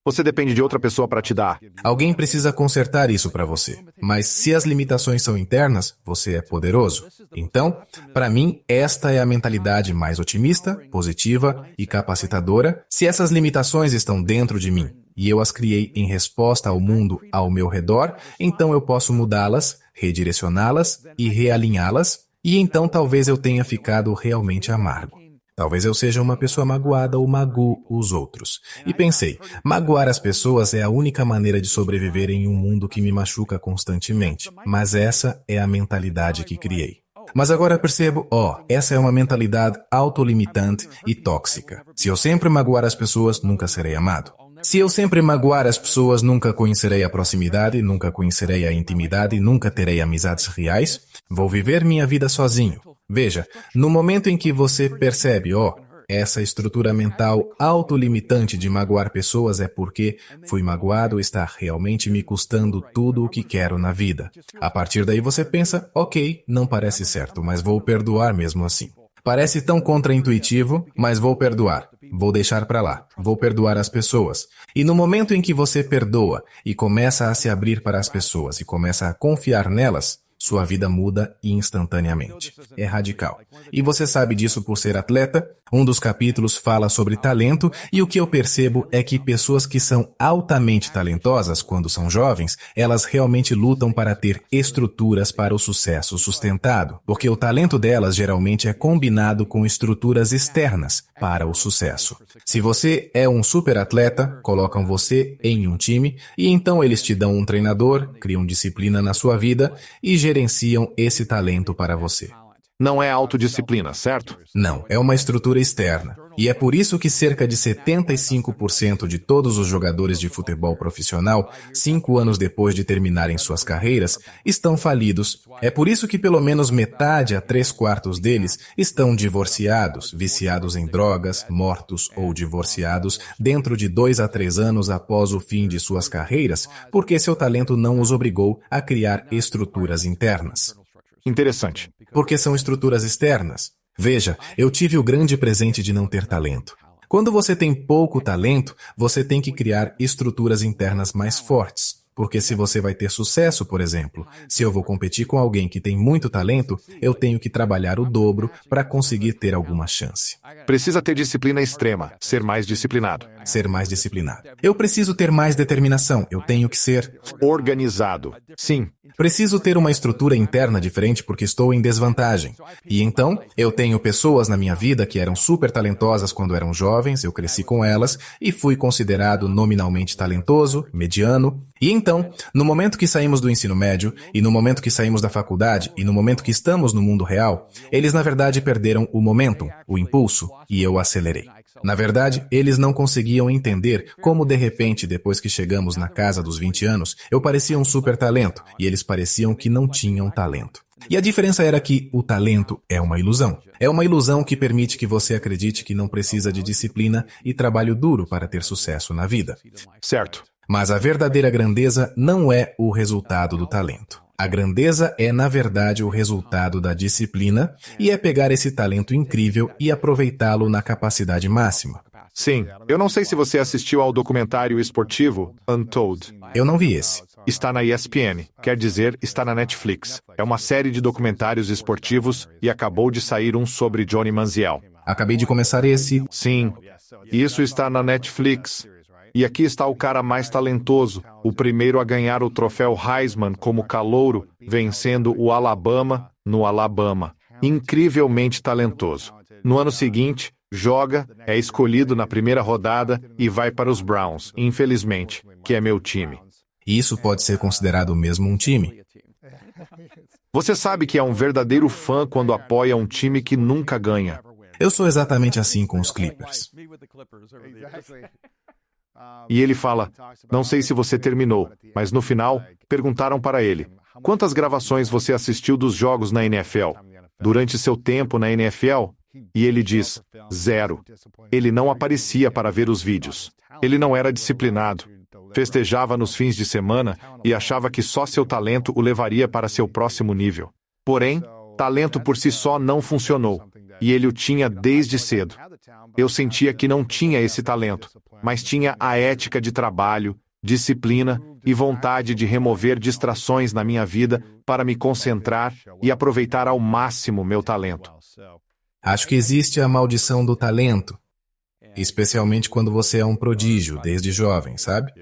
Você depende de outra pessoa para te dar. Alguém precisa consertar isso para você. Mas se as limitações são internas, você é poderoso. Então, para mim, esta é a mentalidade mais otimista, positiva e capacitadora. Se essas limitações estão dentro de mim e eu as criei em resposta ao mundo ao meu redor, então eu posso mudá-las, redirecioná-las e realinhá-las. E então talvez eu tenha ficado realmente amargo. Talvez eu seja uma pessoa magoada ou magoe os outros. E pensei, magoar as pessoas é a única maneira de sobreviver em um mundo que me machuca constantemente. Mas essa é a mentalidade que criei. Mas agora percebo, essa é uma mentalidade autolimitante e tóxica. Se eu sempre magoar as pessoas, nunca serei amado. Se eu sempre magoar as pessoas, nunca conhecerei a proximidade, nunca conhecerei a intimidade, nunca terei amizades reais. Vou viver minha vida sozinho. Veja, no momento em que você percebe, essa estrutura mental autolimitante de magoar pessoas é porque fui magoado e está realmente me custando tudo o que quero na vida. A partir daí você pensa, ok, não parece certo, mas vou perdoar mesmo assim. Parece tão contraintuitivo, mas vou perdoar. Vou deixar para lá. Vou perdoar as pessoas. E no momento em que você perdoa e começa a se abrir para as pessoas e começa a confiar nelas, sua vida muda instantaneamente. É radical. E você sabe disso por ser atleta? Um dos capítulos fala sobre talento e o que eu percebo é que pessoas que são altamente talentosas quando são jovens, elas realmente lutam para ter estruturas para o sucesso sustentado, porque o talento delas geralmente é combinado com estruturas externas para o sucesso. Se você é um super atleta, colocam você em um time e então eles te dão um treinador, criam disciplina na sua vida e gerenciam esse talento para você. Não é autodisciplina, certo? Não, é uma estrutura externa. E é por isso que cerca de 75% de todos os jogadores de futebol profissional, 5 anos depois de terminarem suas carreiras, estão falidos. É por isso que pelo menos metade a 3/4 deles estão divorciados, viciados em drogas, mortos ou divorciados dentro de 2 a 3 anos após o fim de suas carreiras, porque seu talento não os obrigou a criar estruturas internas. Interessante. Porque são estruturas externas. Veja, eu tive o grande presente de não ter talento. Quando você tem pouco talento, você tem que criar estruturas internas mais fortes. Porque se você vai ter sucesso, por exemplo, se eu vou competir com alguém que tem muito talento, eu tenho que trabalhar o dobro para conseguir ter alguma chance. Precisa ter disciplina extrema, ser mais disciplinado. Ser mais disciplinado. Eu preciso ter mais determinação, eu tenho que ser Organizado. Sim. Preciso ter uma estrutura interna diferente porque estou em desvantagem. E então, eu tenho pessoas na minha vida que eram super talentosas quando eram jovens, eu cresci com elas e fui considerado nominalmente talentoso, mediano. E então, no momento que saímos do ensino médio, e no momento que saímos da faculdade, e no momento que estamos no mundo real, eles na verdade perderam o momentum, o impulso, e eu acelerei. Na verdade, eles não conseguiam entender como de repente, depois que chegamos na casa dos 20 anos, eu parecia um super talento, e eles pareciam que não tinham talento. E a diferença era que o talento é uma ilusão. É uma ilusão que permite que você acredite que não precisa de disciplina e trabalho duro para ter sucesso na vida. Certo. Mas a verdadeira grandeza não é o resultado do talento. A grandeza é, na verdade, o resultado da disciplina e é pegar esse talento incrível e aproveitá-lo na capacidade máxima. Sim. Eu não sei se você assistiu ao documentário esportivo Untold. Eu não vi esse. Está na ESPN, quer dizer, está na Netflix. É uma série de documentários esportivos e acabou de sair um sobre Johnny Manziel. Acabei de começar esse. Sim. Isso está na Netflix. E aqui está o cara mais talentoso, o primeiro a ganhar o troféu Heisman como calouro, vencendo o Alabama no Alabama. Incrivelmente talentoso. No ano seguinte, joga, é escolhido na primeira rodada e vai para os Browns, infelizmente, que é meu time. Isso pode ser considerado mesmo um time. Você sabe que é um verdadeiro fã quando apoia um time que nunca ganha. Eu sou exatamente assim com os Clippers. E ele fala, não sei se você terminou, mas no final, perguntaram para ele, quantas gravações você assistiu dos jogos na NFL? Durante seu tempo na NFL? E ele diz, 0. Ele não aparecia para ver os vídeos. Ele não era disciplinado. Festejava nos fins de semana e achava que só seu talento o levaria para seu próximo nível. Porém, talento por si só não funcionou. E ele o tinha desde cedo. Eu sentia que não tinha esse talento, mas tinha a ética de trabalho, disciplina e vontade de remover distrações na minha vida para me concentrar e aproveitar ao máximo meu talento. Acho que existe a maldição do talento, especialmente quando você é um prodígio desde jovem, sabe?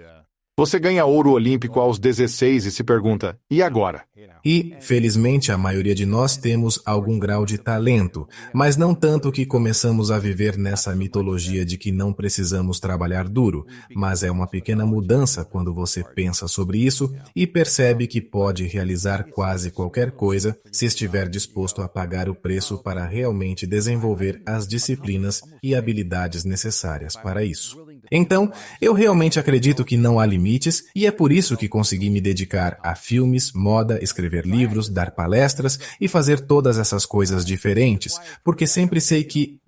Você ganha ouro olímpico aos 16 e se pergunta, e agora? E, felizmente, a maioria de nós temos algum grau de talento, mas não tanto que começamos a viver nessa mitologia de que não precisamos trabalhar duro, mas é uma pequena mudança quando você pensa sobre isso e percebe que pode realizar quase qualquer coisa se estiver disposto a pagar o preço para realmente desenvolver as disciplinas e habilidades necessárias para isso. Então, eu realmente acredito que não há limites e é por isso que consegui me dedicar a filmes, moda, escrever livros, dar palestras e fazer todas essas coisas diferentes, porque sempre sei que,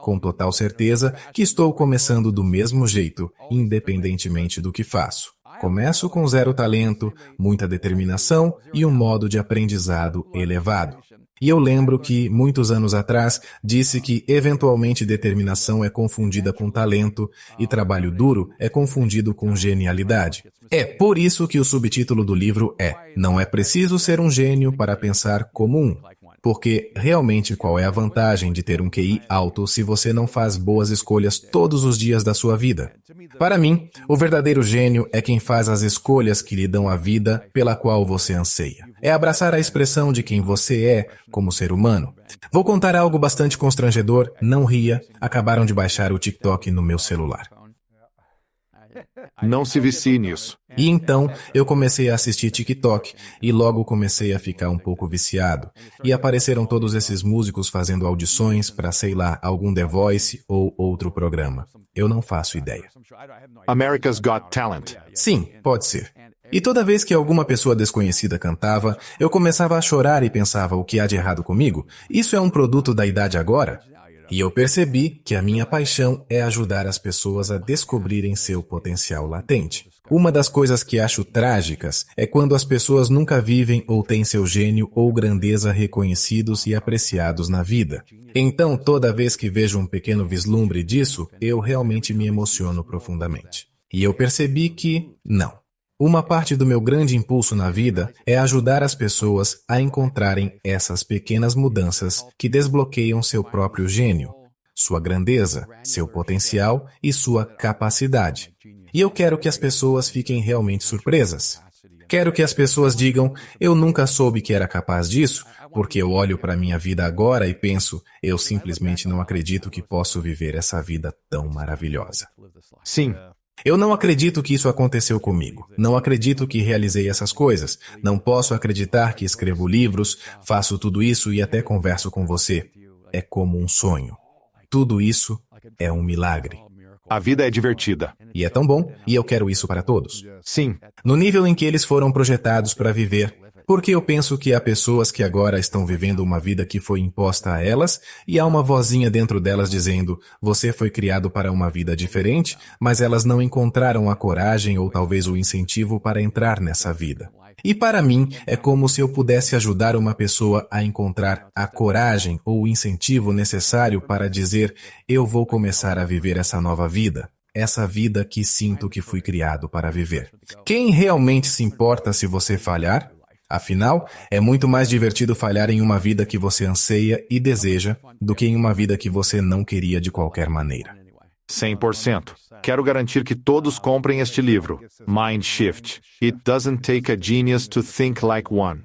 com total certeza, que estou começando do mesmo jeito, independentemente do que faço. Começo com 0 talento, muita determinação e um modo de aprendizado elevado. E eu lembro que, muitos anos atrás, disse que eventualmente determinação é confundida com talento e trabalho duro é confundido com genialidade. É por isso que o subtítulo do livro é "Não é preciso ser um gênio para pensar como um". Porque, realmente, qual é a vantagem de ter um QI alto se você não faz boas escolhas todos os dias da sua vida? Para mim, o verdadeiro gênio é quem faz as escolhas que lhe dão a vida pela qual você anseia. É abraçar a expressão de quem você é como ser humano. Vou contar algo bastante constrangedor, não ria, acabaram de baixar o TikTok no meu celular. Não se vicie nisso. E então, eu comecei a assistir TikTok e logo comecei a ficar um pouco viciado. E apareceram todos esses músicos fazendo audições para, sei lá, algum The Voice ou outro programa. Eu não faço ideia. America's Got Talent. Sim, pode ser. E toda vez que alguma pessoa desconhecida cantava, eu começava a chorar e pensava, o que há de errado comigo? Isso é um produto da idade agora? E eu percebi que a minha paixão é ajudar as pessoas a descobrirem seu potencial latente. Uma das coisas que acho trágicas é quando as pessoas nunca vivem ou têm seu gênio ou grandeza reconhecidos e apreciados na vida. Então, toda vez que vejo um pequeno vislumbre disso, eu realmente me emociono profundamente. E eu percebi que, não. Uma parte do meu grande impulso na vida é ajudar as pessoas a encontrarem essas pequenas mudanças que desbloqueiam seu próprio gênio, sua grandeza, seu potencial e sua capacidade. E eu quero que as pessoas fiquem realmente surpresas. Quero que as pessoas digam, eu nunca soube que era capaz disso, porque eu olho para minha vida agora e penso, eu simplesmente não acredito que posso viver essa vida tão maravilhosa. Sim. Eu não acredito que isso aconteceu comigo. Não acredito que realizei essas coisas. Não posso acreditar que escrevo livros, faço tudo isso e até converso com você. É como um sonho. Tudo isso é um milagre. A vida é divertida. E é tão bom, e eu quero isso para todos. Sim. No nível em que eles foram projetados para viver. Porque eu penso que há pessoas que agora estão vivendo uma vida que foi imposta a elas e há uma vozinha dentro delas dizendo, você foi criado para uma vida diferente, mas elas não encontraram a coragem ou talvez o incentivo para entrar nessa vida. E para mim, é como se eu pudesse ajudar uma pessoa a encontrar a coragem ou o incentivo necessário para dizer, eu vou começar a viver essa nova vida. Essa vida que sinto que fui criado para viver. Quem realmente se importa se você falhar? Afinal, é muito mais divertido falhar em uma vida que você anseia e deseja do que em uma vida que você não queria de qualquer maneira. 100%. Quero garantir que todos comprem este livro, Mind Shift. It doesn't take a genius to think like one.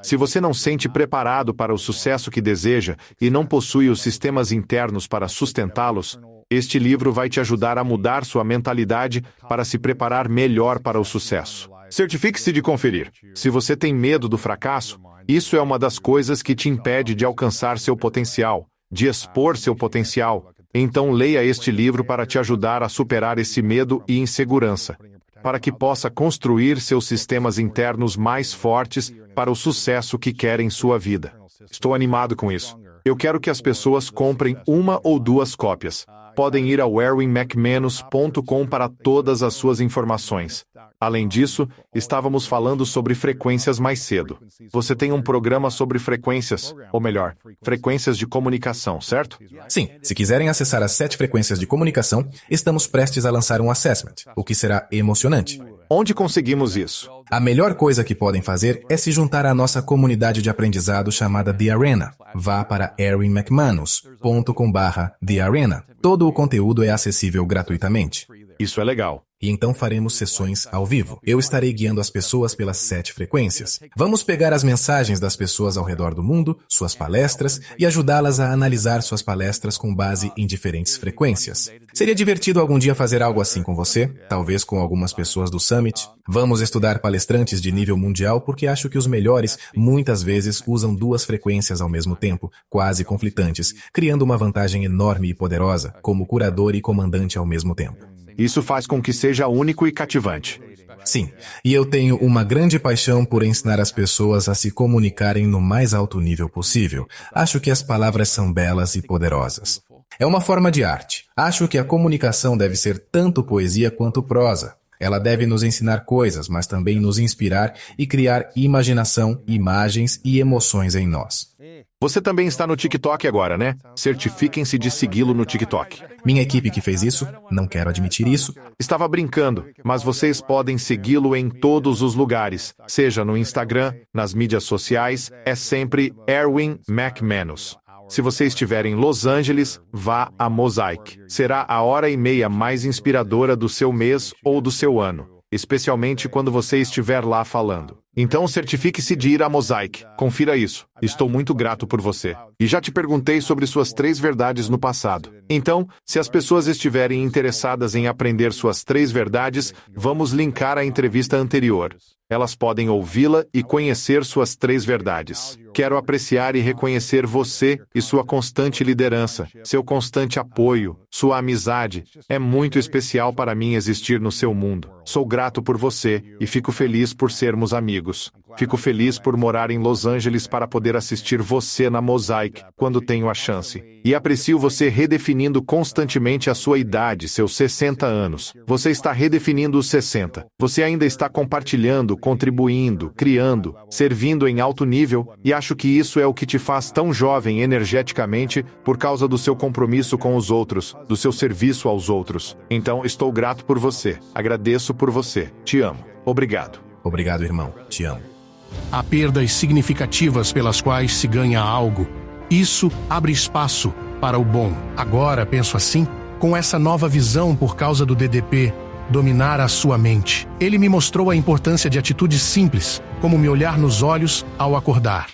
Se você não sente preparado para o sucesso que deseja e não possui os sistemas internos para sustentá-los, este livro vai te ajudar a mudar sua mentalidade para se preparar melhor para o sucesso. Certifique-se de conferir. Se você tem medo do fracasso, isso é uma das coisas que te impede de alcançar seu potencial, de expor seu potencial. Então leia este livro para te ajudar a superar esse medo e insegurança, para que possa construir seus sistemas internos mais fortes para o sucesso que quer em sua vida. Estou animado com isso. Eu quero que as pessoas comprem 1 ou 2 cópias. Podem ir ao erwinmcmanus.com para todas as suas informações. Além disso, estávamos falando sobre frequências mais cedo. Você tem um programa sobre frequências, ou melhor, frequências de comunicação, certo? Sim, se quiserem acessar as 7 frequências de comunicação, estamos prestes a lançar um assessment, o que será emocionante. Onde conseguimos isso? A melhor coisa que podem fazer é se juntar à nossa comunidade de aprendizado chamada The Arena. Vá para erwinmcmanus.com/The Arena. Todo o conteúdo é acessível gratuitamente. Isso é legal. E então faremos sessões ao vivo. Eu estarei guiando as pessoas pelas 7 frequências. Vamos pegar as mensagens das pessoas ao redor do mundo, suas palestras, e ajudá-las a analisar suas palestras com base em diferentes frequências. Seria divertido algum dia fazer algo assim com você, talvez com algumas pessoas do Summit. Vamos estudar palestrantes de nível mundial porque acho que os melhores muitas vezes usam 2 frequências ao mesmo tempo, quase conflitantes, criando uma vantagem enorme e poderosa, como curador e comandante ao mesmo tempo. Isso faz com que seja único e cativante. Sim, e eu tenho uma grande paixão por ensinar as pessoas a se comunicarem no mais alto nível possível. Acho que as palavras são belas e poderosas. É uma forma de arte. Acho que a comunicação deve ser tanto poesia quanto prosa. Ela deve nos ensinar coisas, mas também nos inspirar e criar imaginação, imagens e emoções em nós. Você também está no TikTok agora, né? Certifiquem-se de segui-lo no TikTok. Minha equipe que fez isso, não quero admitir isso. Estava brincando, mas vocês podem segui-lo em todos os lugares, seja no Instagram, nas mídias sociais, é sempre Erwin McManus. Se você estiver em Los Angeles, vá a Mosaic. Será a hora e meia mais inspiradora do seu mês ou do seu ano, especialmente quando você estiver lá falando. Então certifique-se de ir a Mosaic. Confira isso. Estou muito grato por você. E já te perguntei sobre suas 3 verdades no passado. Então, se as pessoas estiverem interessadas em aprender suas 3 verdades, vamos linkar a entrevista anterior. Elas podem ouvi-la e conhecer suas 3 verdades. Quero apreciar e reconhecer você e sua constante liderança, seu constante apoio, sua amizade. É muito especial para mim existir no seu mundo. Sou grato por você e fico feliz por sermos amigos. Fico feliz por morar em Los Angeles para poder assistir você na Mosaic quando tenho a chance. E aprecio você redefinindo constantemente a sua idade, seus 60 anos. Você está redefinindo os 60. Você ainda está compartilhando, contribuindo, criando, servindo em alto nível, e acho que isso é o que te faz tão jovem energeticamente por causa do seu compromisso com os outros, do seu serviço aos outros. Então, estou grato por você. Agradeço por você. Te amo. Obrigado. Obrigado, irmão. Te amo. Há perdas significativas pelas quais se ganha algo. Isso abre espaço para o bom. Agora, penso assim, com essa nova visão por causa do DDP, dominar a sua mente. Ele me mostrou a importância de atitudes simples, como me olhar nos olhos ao acordar.